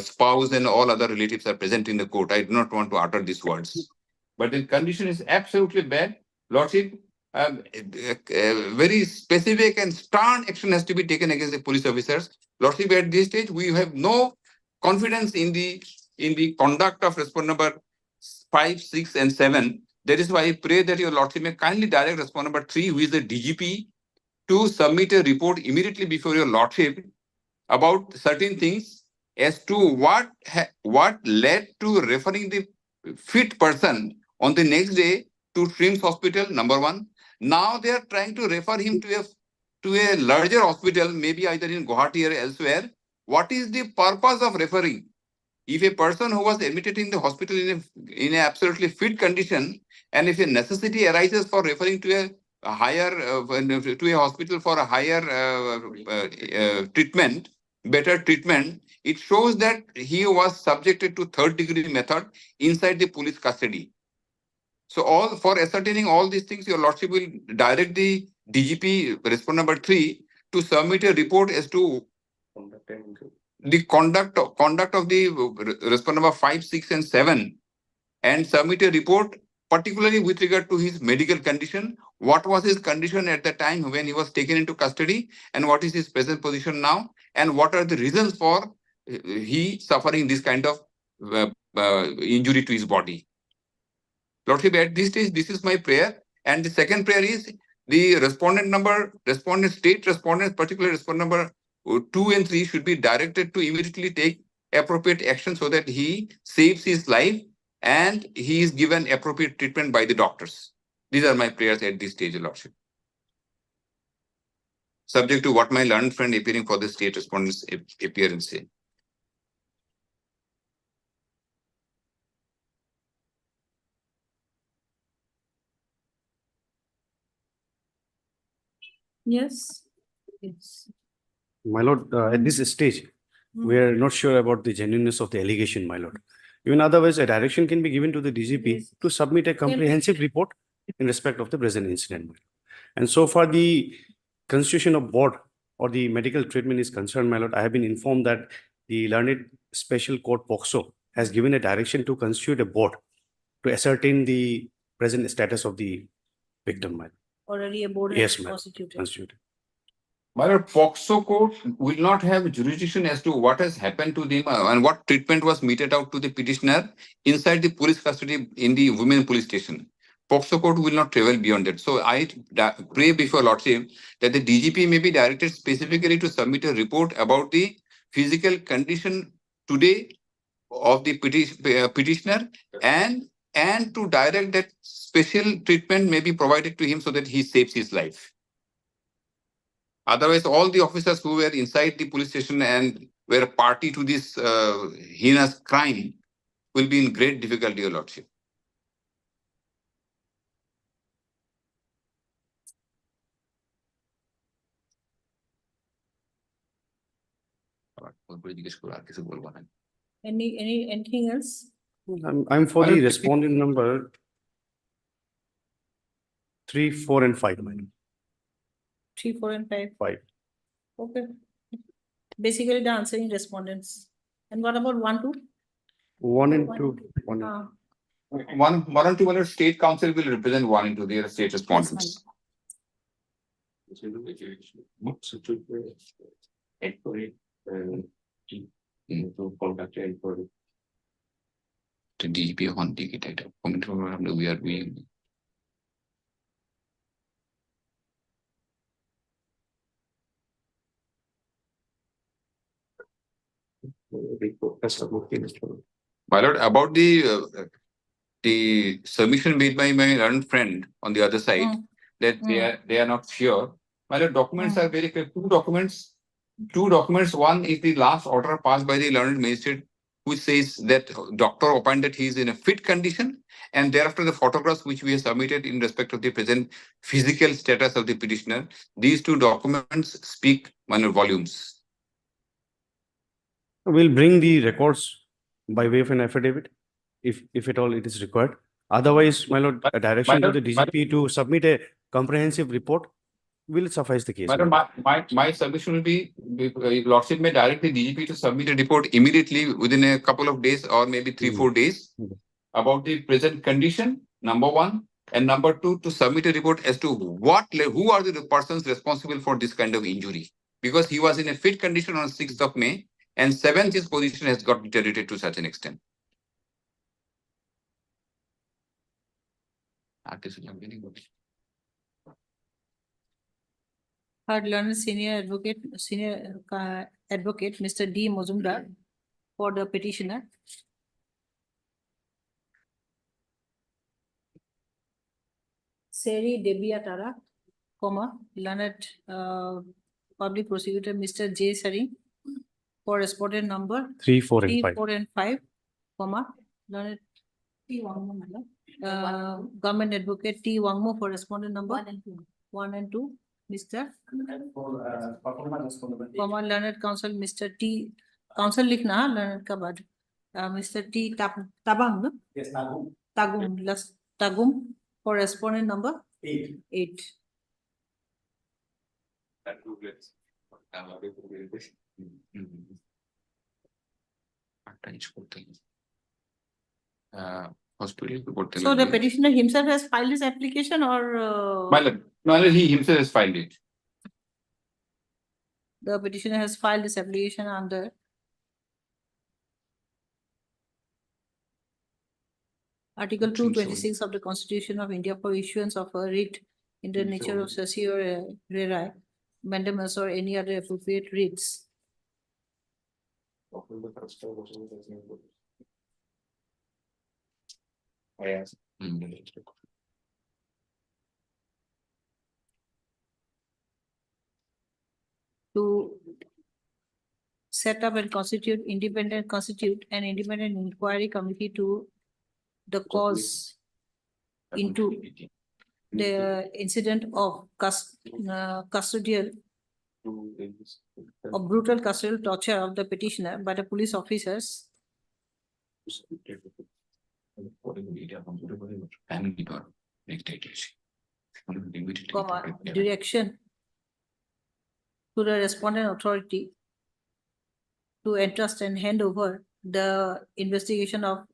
spouse and all other relatives are present in the court. I do not want to utter these words. But the condition is absolutely bad. Lordship, very specific and stern action has to be taken against the police officers. Lordship, at this stage, we have no confidence in the conduct of respondent number 5, 6, and 7. That is why I pray that your lordship may kindly direct respondent number 3, who is the DGP, to submit a report immediately before your lordship about certain things as to what led to referring the fit person on the next day to Shrimps Hospital, number 1. Now they are trying to refer him to a larger hospital, maybe either in Guwahati or elsewhere. What is the purpose of referring? If a person who was admitted in the hospital in an absolutely fit condition, and if a necessity arises for referring to a higher to a hospital for a higher treatment, better treatment, it shows that he was subjected to third-degree method inside the police custody. So for ascertaining all these things, your lordship will direct the DGP, respondent number 3, to submit a report as to the conduct of the respondent number 5, 6, and 7, and submit a report, particularly with regard to his medical condition. What was his condition at the time when he was taken into custody, and what is his present position now, and what are the reasons for he suffering this kind of injury to his body. Lordship, at this stage, this is my prayer. And the second prayer is the state respondents, particularly respondent number 2 and 3 should be directed to immediately take appropriate action so that he saves his life and he is given appropriate treatment by the doctors. These are my prayers at this stage, Lordship. Subject to what my learned friend appearing for the state respondents appear and say. Yes. Yes. My lord, at this stage, we are not sure about the genuineness of the allegation, my lord. Even otherwise, a direction can be given to the DGP Yes. to submit a comprehensive report in respect of the present incident. And so far, the constitution of board or the medical treatment is concerned, my lord, I have been informed that the learned special court POCSO has given a direction to constitute a board to ascertain the present status of the victim, my lord. Already a board Yes, has ma'am. constituted. Constituted. My lord, POCSO court will not have jurisdiction as to what has happened to them and what treatment was meted out to the petitioner inside the police custody in the women police station. POCSO court will not travel beyond that. So I pray before Lordship that the DGP may be directed specifically to submit a report about the physical condition today of the petitioner and to direct that special treatment may be provided to him so that he saves his life. Otherwise, all the officers who were inside the police station and were party to this heinous crime will be in great difficulty, Your Lordship. Anything else? I'm for the Well, respondent number 3, 4, and 5, my lord. 3, 4, and 5. 5. Okay. Basically, the answering respondents. And what about 1, 2? 1 and 2. 1 and Ah, One and two, my lord, state council will represent 1 into their state respondents. The DGP on ticket item. Comment from we are doing. My lord, about the submission made by my learned friend on the other side that they are not sure. My lord, documents are very clear. Two documents. One is the last order passed by the learned magistrate, which says that doctor opined that he is in a fit condition, and thereafter the photographs which we have submitted in respect of the present physical status of the petitioner. These two documents speak volumes. We'll bring the records by way of an affidavit, if at all it is required. Otherwise, my lord, a direction to the DGP to submit a comprehensive report will suffice the case. Madam, my submission will be, Lordship may direct the DGP to submit a report immediately within a couple of days or maybe 3-4 days about the present condition, number 1, and number 2, to submit a report as to who are the persons responsible for this kind of injury. Because he was in a fit condition on 6th of May, and 7th his position has got deteriorated to such an extent. Heard learned senior advocate, Mr. D. Mozumdar for the petitioner. Seri Debia Tara, learned public prosecutor Mr. J. Sari for respondent number 3, 4, and 3, 5. 4, and 5, learned government advocate T. Wangmo for respondent number 1 and 2, Mr. Learned counsel Mr. T. Counsel likhna learned kabad Mr. T. Tabang, no? Yes, Tagum for respondent number 8. Hospital. So the petitioner himself has filed his application or No, he himself has filed it. the petitioner has filed his application under Article think so. 226 of the Constitution of India for issuance of a writ in the nature of certiorari, mandamus or any other appropriate writs. To set up and constitute an independent inquiry committee to the cause into the incident of custodial or brutal custodial torture of the petitioner by the police officers direction to the respondent authority to entrust and hand over the investigation of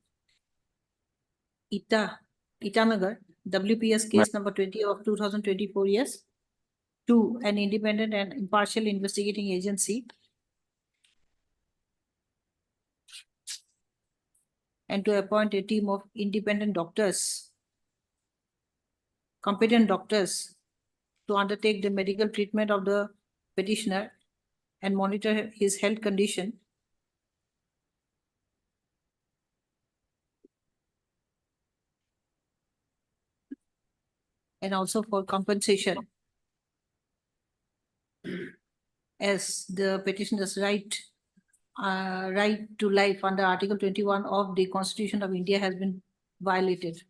Itanagar WPS case number 20 of 2024, yes, to an independent and impartial investigating agency and to appoint a team of independent doctors, competent doctors, to undertake the medical treatment of the petitioner and monitor his health condition. And also for compensation, as the petitioner's right to life under Article 21 of the Constitution of India has been violated.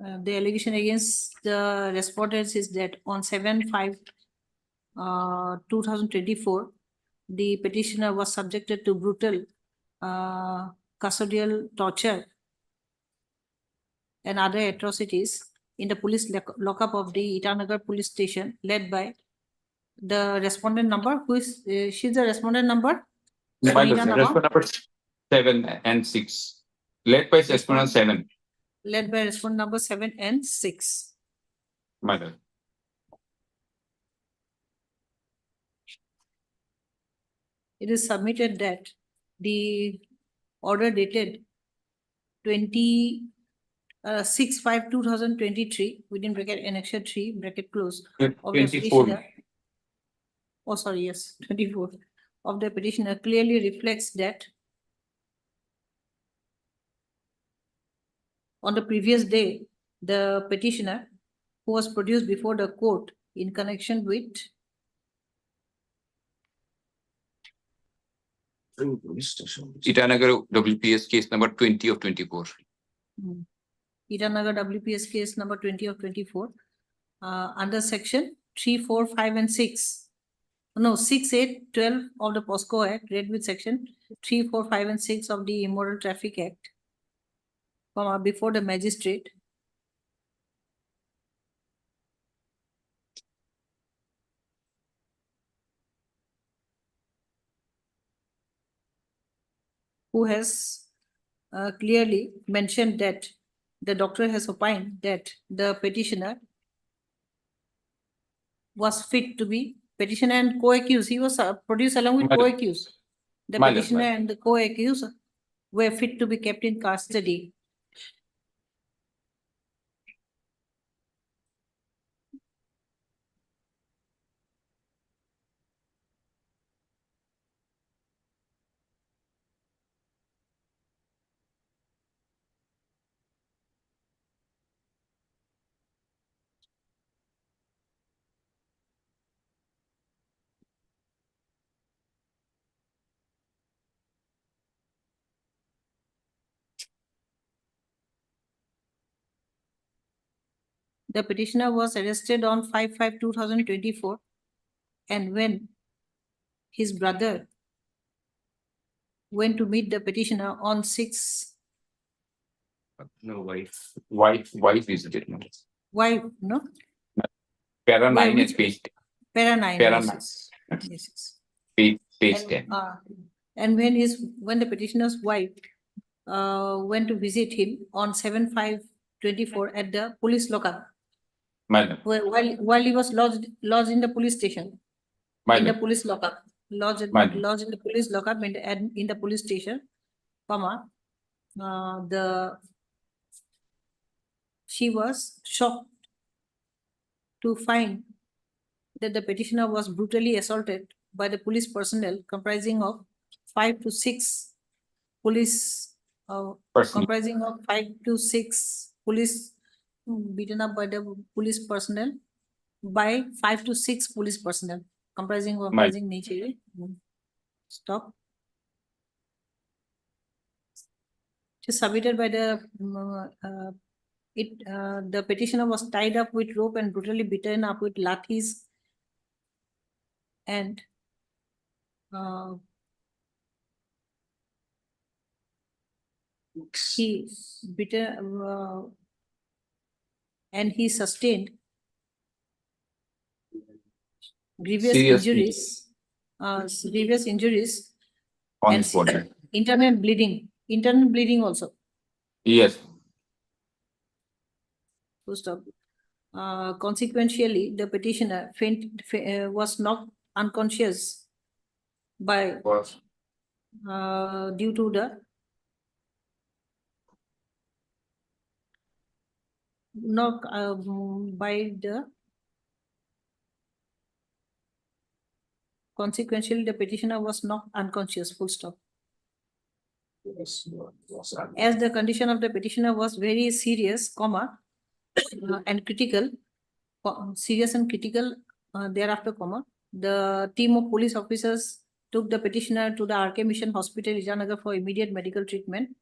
The allegation against the respondents is that on 7/5/2024, the petitioner was subjected to brutal custodial torture and other atrocities in the police lockup of the Itanagar police station, led by the respondent number. Who is she's the respondent number? Respondent number 7 and 6. Led by respondent 7. Led by respondent number 7 and 6. Madam. It is submitted that the order dated 6/5/2023 within bracket annexure 3 bracket close of the 24. petitioner. Oh, sorry, yes, 24 of the petitioner clearly reflects that on the previous day, the petitioner, who was produced before the court in connection with Itanagar WPS case number 20 of 24. Itanagar WPS case number 20 of 24, under section 3, 4, 5, and 6. No, 6, 8, 12 of the POSCO Act, read with section 3, 4, 5, and 6 of the Immoral Traffic Act, before the magistrate. Who has clearly mentioned that the doctor has opined that the petitioner was fit to be petitioner and co-accused. He was produced along with Madam. co-accused. The Madam, petitioner madam. and the co-accused were fit to be kept in custody. The petitioner was arrested on 5/5/2024 and when his brother went to meet the petitioner on 6, No, wife visited. No. why, no? Para Where 9 which- is page, Para 9. para Yes, 9, yes, yes. page And, 10. and when the petitioner's wife went to visit him on 7/5/24 at the police lockup, Madam, while he was lodged in the police station, in the madam, police lockup, lodged Madam. in the police lockup in the police station, comma, she was shocked to find that the petitioner was brutally assaulted by the police personnel comprising of 5 to 6 police, Person. comprising of 5 to 6 police beaten up by the police personnel by 5 to 6 police personnel comprising nature. Stop. Just submitted by the the petitioner was tied up with rope and brutally beaten up with lathis and he beaten and he sustained grievous Serious injuries, On and his body. internal bleeding also. Yes, Full stop. Consequentially, the petitioner was knocked unconscious by was due to the knock by the consequentially the petitioner was knocked unconscious. Full stop. As the condition of the petitioner was very serious, comma, and critical, serious and critical, thereafter, comma, the team of police officers took the petitioner to the RK Mission Hospital, Itanagar, for immediate medical treatment.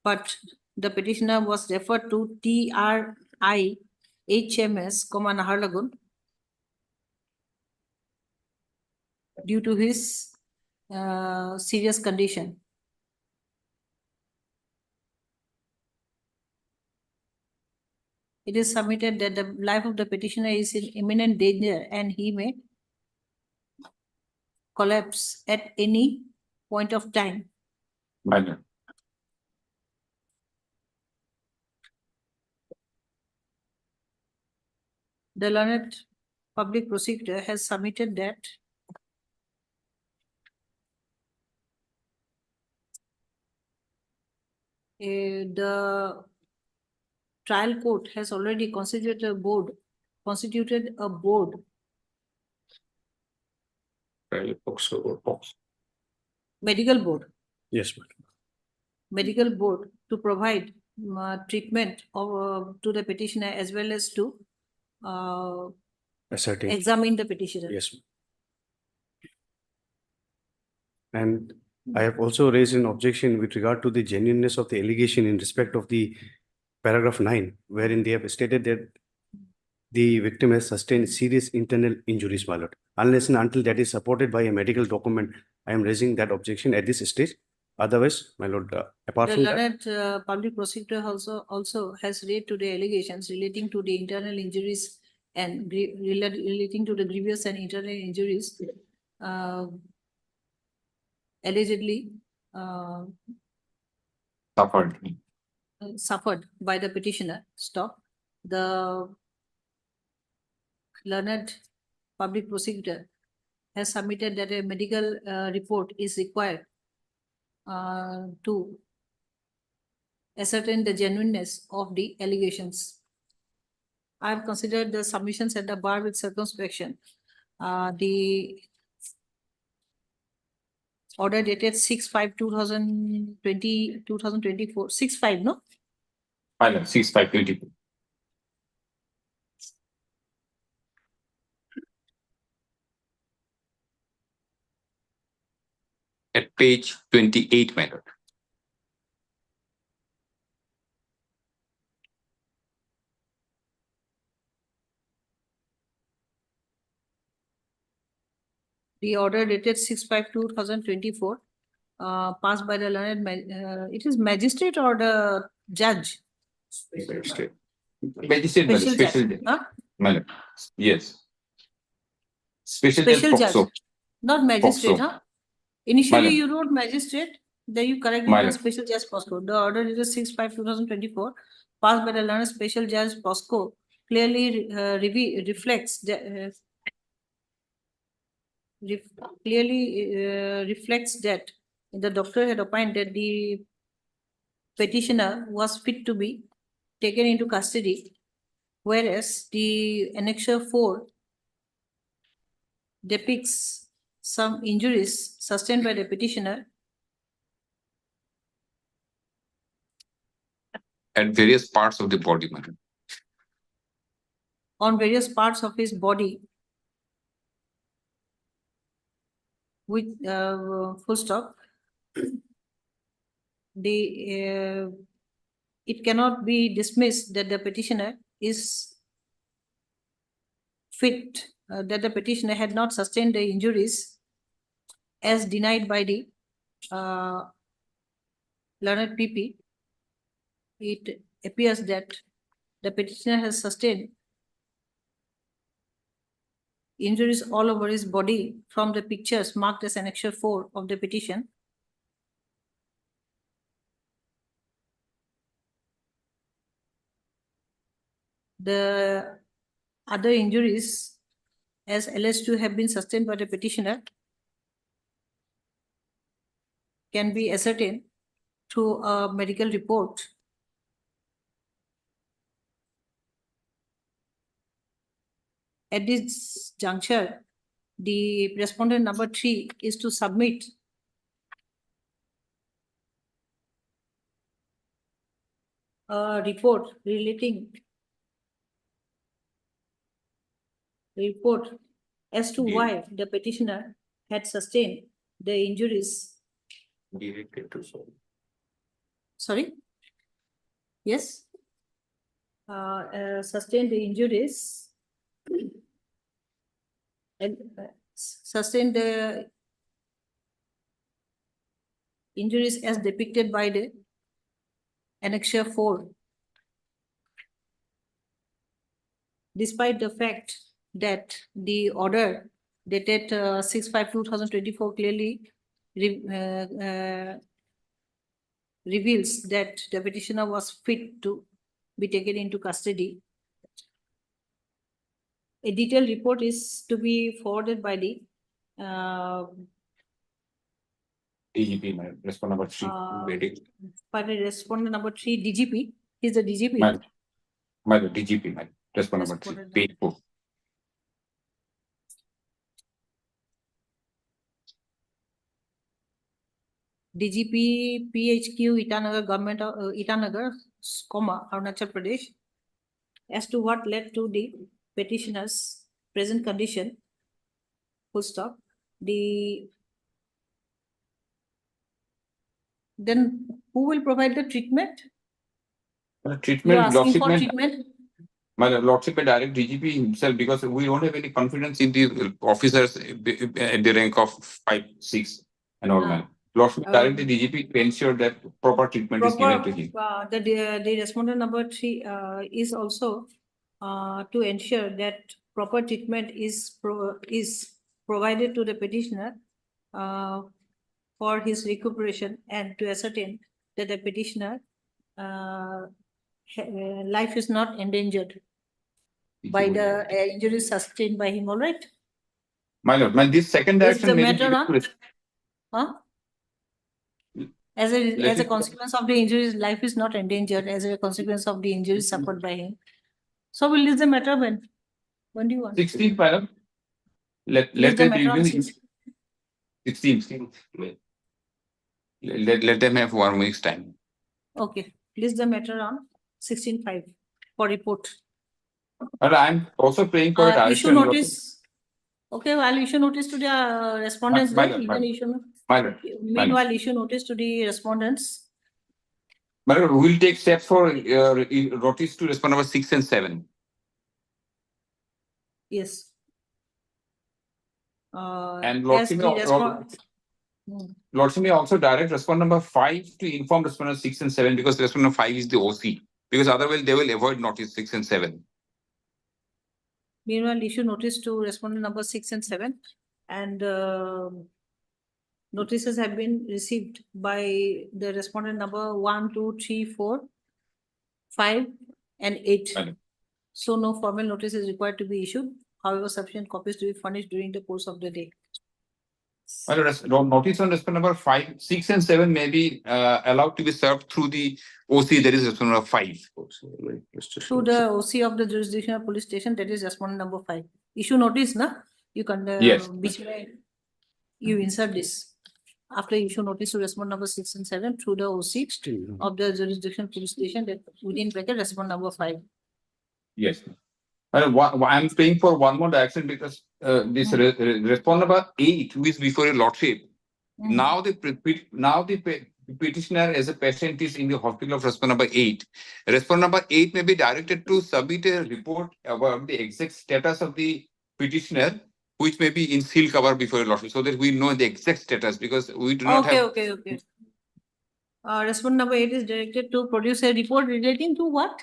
But the petitioner was referred to TRI HMS, Naharlagun, due to his serious condition. It is submitted that the life of the petitioner is in imminent danger and he may collapse at any point of time. madam. The learned public prosecutor has submitted that the trial court has already constituted a board, medical board, Yes, to provide treatment to the petitioner as well as to ascertain. examine the petitioner. Yes. And I have also raised an objection with regard to the genuineness of the allegation in respect of the paragraph 9, wherein they have stated that the victim has sustained serious internal injuries, my lord. Unless and until that is supported by a medical document, I am raising that objection at this stage. Otherwise, my lord, apart The from that, learned public prosecutor also has read to the allegations relating to the internal injuries and relating to the grievous and internal injuries allegedly suffered by the petitioner. Stop. The learned public prosecutor has submitted that a medical report is required to ascertain the genuineness of the allegations. I have considered the submissions at the bar with circumspection. The order dated 6/5/2020, 2024, 6/5, no? Madam, 6/5/24. At page 28, my lord. the order dated 6/5/2024, passed by the learned, it is magistrate or the judge? Magistrate. Magistrate, madam, Special special judge, judge. huh? Madam, yes. Special judge Special judge, POCSO. not magistrate, POCSO. huh? Initially, Madam. you wrote magistrate, then you corrected Madam. the special judge POSCO. The order dated 6/5/2024, passed by the learned special judge POSCO, clearly reflects the reflects that the doctor had opined that the petitioner was fit to be taken into custody, whereas the annexure 4 depicts some injuries sustained by the petitioner At various parts of the body, madam. on various parts of his body, with full stop. It cannot be dismissed that the petitioner is fit, that the petitioner had not sustained the injuries as denied by the learned PP. It appears that the petitioner has sustained injuries all over his body from the pictures marked as annexure 4 of the petition. The other injuries as alleged to have been sustained by the petitioner can be ascertained through a medical report. At this juncture, the respondent number 3 is to submit a report as to why the petitioner had sustained the injuries. Directed to so. Sorry? Yes? Sustained the injuries and sustained the injuries as depicted by the annexure 4. Despite the fact that the order dated 6/5/2024 clearly reveals that the petitioner was fit to be taken into custody. A detailed report is to be forwarded by the DGP, madam, respondent number 3. Waiting. by the respondent number 3, DGP. He's the DGP. Madam, DGP, madam, respondent number 3. Respondent Page 4. DGP PHQ Itanagar government of Itanagar, Arunachal Pradesh, as to what led to the petitioner's present condition. Full stop. Then who will provide the treatment? You are Treatment, asking lordship, for may- treatment? my lordship may direct DGP himself because we don't have any confidence in the officers at the rank of 5, 6 and all, man. Lordship direct the DGP to ensure that proper treatment is given to him. The respondent number 3 is also to ensure that proper treatment is provided to the petitioner for his recuperation and to ascertain that the petitioner life is not endangered by the injuries sustained by him, all right? My lord, man, this second Is the direction may be matter given on? to Huh? As Let a it- consequence of the injuries, life is not endangered as a consequence of the injuries suffered by him. So we'll list the matter when? When do you want? 16th, madam. Let List the them matter on review 16th. Let them have 1 week's time. Okay, list the matter on 16/5 for report. But I'm also praying for a Issue direction. notice. Okay, I'll issue notice to the respondents. My then. lord, You my can lord. issue. My lord, Meanwhile, issue notice to the respondents. my lord, we'll take steps for notice to respond number 6 and 7. Yes. And as the Lordship may also direct respondent number 5 to inform respondent 6 and 7 because respondent 5 is the OC. Because otherwise they will avoid notice 6 and 7. Meanwhile, issue notice to respondent number 6 and 7, and notices have been received by the respondent number 1, 2, 3, 4, 5, and 8. Right. So no formal notice is required to be issued. However, sufficient copies to be furnished during the course of the day. Well, notice on respondent number 5, 6 and 7 may be allowed to be served through the OC, that is respondent number 5. To the OC of the jurisdictional police station, that is respondent number 5. Issue notice, na? You can, Yes. you insert this. After issue notice to respondent number 6 and 7 through the OC of the jurisdictional police station, that within bracket respondent number 5. Yes. I'm paying for one more action because this respondent number 8, who is before your lordship, now the petitioner as a patient is in the hospital of respondent number 8. Respondent number 8 may be directed to submit a report about the exact status of the petitioner, which may be in seal cover before your lordship, so that we know the exact status, because we do not have. Okay. Respondent number 8 is directed to produce a report relating to what?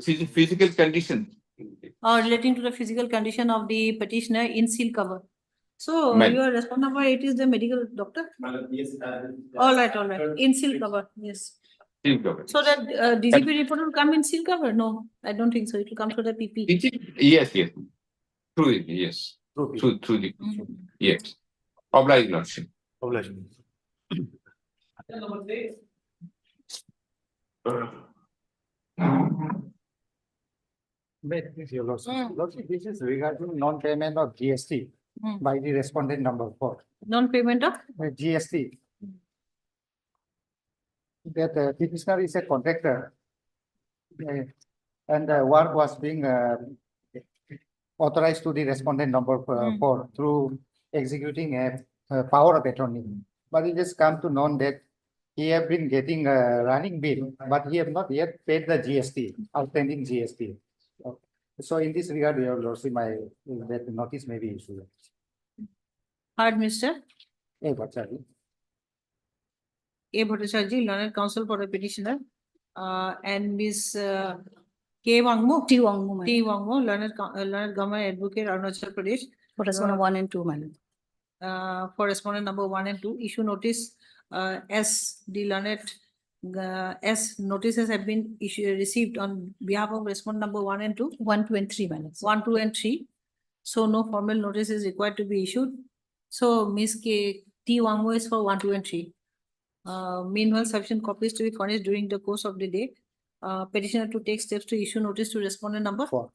Physical condition. Relating to the physical condition of the petitioner in seal cover. So Ma'am. your respondent number 8 is the medical doctor? Yes. All right. In seal cover, yes. Seal cover. So that DGP report will come in seal cover? No, I don't think so. It will come through the PP. Yes. Through it, yes. Through the, yes. Oblige lordship. Lordship, this is regarding non-payment of GST by the respondent number 4. Non-payment of? GST. That petitioner is a contractor. And the work was being authorized to the respondent number 4 through executing a power of attorney. But it has come to know that he have been getting a running bill, but he have not yet paid the GST, outstanding GST. So in this regard, your lordship, that notice may be issued. Heard, Mr. A. Bhattacharjee. A. Bhattacharjee, learned counsel for the petitioner, and Ms. K. Wangmo. T. Wangmo, T. Wangmo, learned government advocate, Arunachal Pradesh. For respondent 1 and 2, madam. For respondent number 1 and 2, issue notice as the learned as notices have been received on behalf of respondent number 1 and 2. 1, 2, and 3, madam. 1, 2, and 3. So no formal notice is required to be issued. So Ms. T. Wangmo is for 1, 2, and 3. Meanwhile, sufficient copies to be furnished during the course of the day. Petitioner to take steps to issue notice to respondent number 4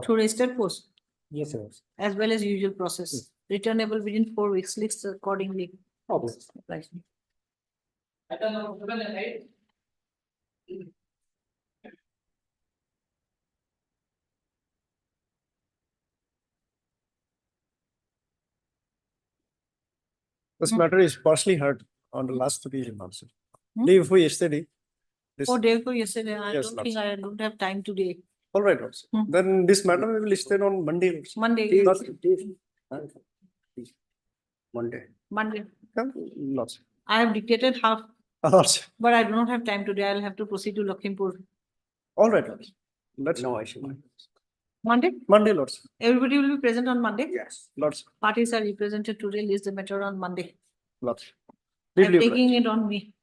through registered post. Yes, sir. As well as usual process. Returnable within 4 weeks, lists accordingly. Right. This matter is partially heard on the last occasion also. Day before yesterday. This, Day before yesterday, I Yes, don't think I don't have time today. all right, also. Then this matter will be listed on Monday. Also. Monday. Monday. Come, lots. I have dictated half, Also. but I do not have time today. I'll have to proceed to Lakhimpur. All right, also. That's no issue. Monday? Monday, lots. Everybody will be present on Monday? Yes. Lots. Parties are represented to release the matter on Monday. Lots. I'm taking it on me.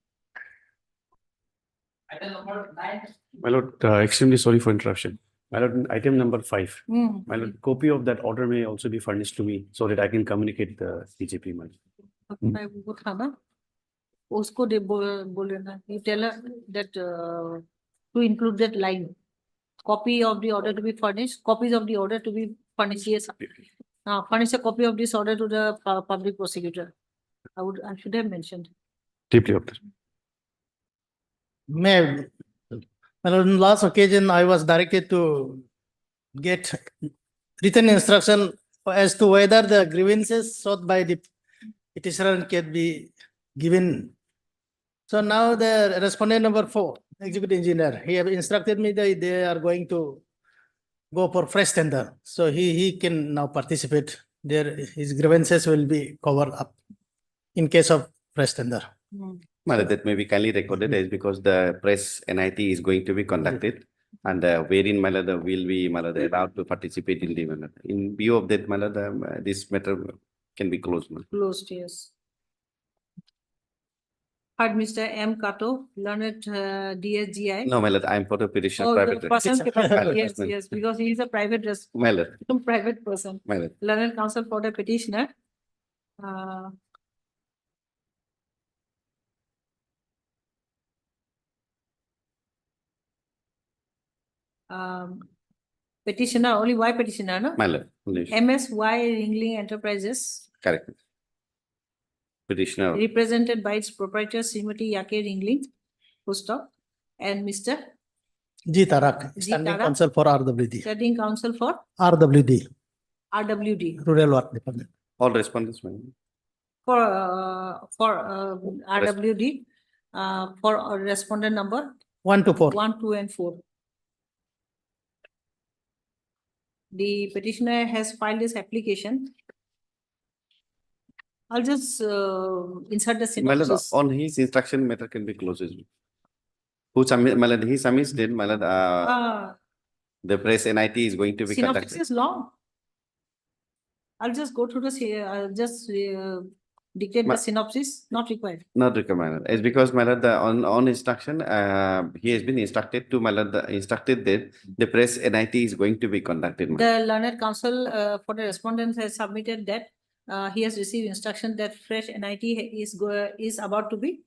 My lord, extremely sorry for interruption. My lord, item number 5. My lord, copy of that order may also be furnished to me so that I can communicate the DGP. My lord. वो था ना उसको दे बोले ना you tell her that to include that line copy of the order to be furnished, copies of the order to be furnished. Yes, furnish a copy of this order to the public prosecutor. I should have mentioned. Deeply observed. May, on last occasion, I was directed to get written instruction as to whether the grievances sought by the petitioner can be given. So now the respondent number 4, executive engineer, he have instructed me that they are going to go for fresh tender. So he can now participate his grievances will be covered up in case of fresh tender. Well, that may be kindly recorded as because the press NIT is going to be conducted and wherein Malada will be Malada allowed to participate in the Malada. In view of that Malada, this matter can be closed. Closed, yes. Heard Mr. M. Kato, learned DSGI. No, Malada, I'm for the petition Oh, the private. person, Private yes, person. yes, because he is a private, Malada, private person. Malada. Learned counsel for the petitioner. Petitioner, only Y petitioner, no? Malada, MSY Ringling Enterprises, correct. Petitioner, represented by its proprietor Srimati Yake Ringling, full stop, and Mr. G. Tarak, G. standing Tarak. counsel for RWD. Standing counsel for RWD, RWD, Rural Work Department. all respondents. Malada. for RWD, for respondent number 1 to 4. 1, 2, and 4. The petitioner has filed his application. I'll just insert the Malada, synopsis. on his instruction matter can be closed. Who submit, Malada, he submits did Malada, the press NIT is going to be Synopsis conducted. is long. I'll just go through I'll just dictate the synopsis, not required. Not recommended. It's because Malada on instruction, he has been instructed to Malada instructed that the press NIT is going to be conducted. The learned counsel for the respondent has submitted that he has received instruction that fresh NIT is about to be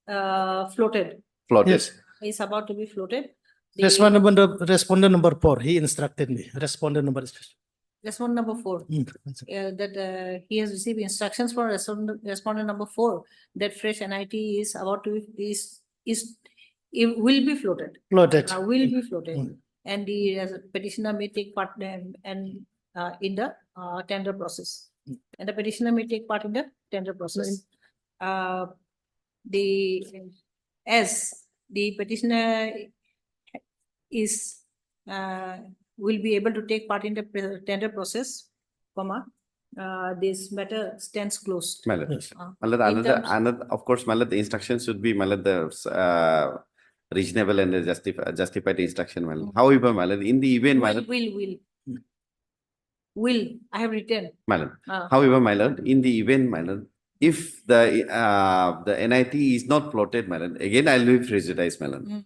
floated. Floated. Yes. Is about to be floated. The Respondent number 4, he instructed me. Respondent number is. respondent number 4. That he has received instructions for respondent number 4 that fresh NIT is about to be it will be floated. Floated. Will be floated, and the petitioner may take part in the tender process, and the petitioner may take part in the tender process. As the petitioner is will be able to take part in the tender process, this matter stands closed. Malada. Yes. Malada, another, of course, Malada, the instruction should be Malada, reasonable and justified instruction. Malada. However, Malada, in the event, Malada, Will, I have written. Malada. However, Malada, in the event, Malada, if the NIT is not floated, Malada, again, I'll be prejudiced, Malada.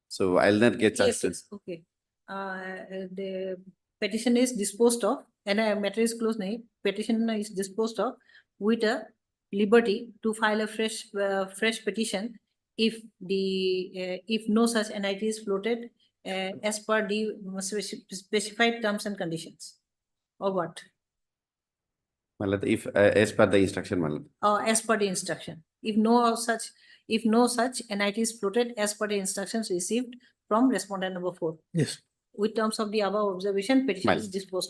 So I'll not get Yes, chances. okay. The petition is disposed of, and a matter is closed. Petition is disposed of with a liberty to file a fresh petition if no such NIT is floated as per the specified terms and conditions, or what? Malada, if as per the instruction, Malada. As per the instruction. If no such NIT is floated as per the instructions received from respondent number 4. Yes. With terms of the above observation, petition is disposed of.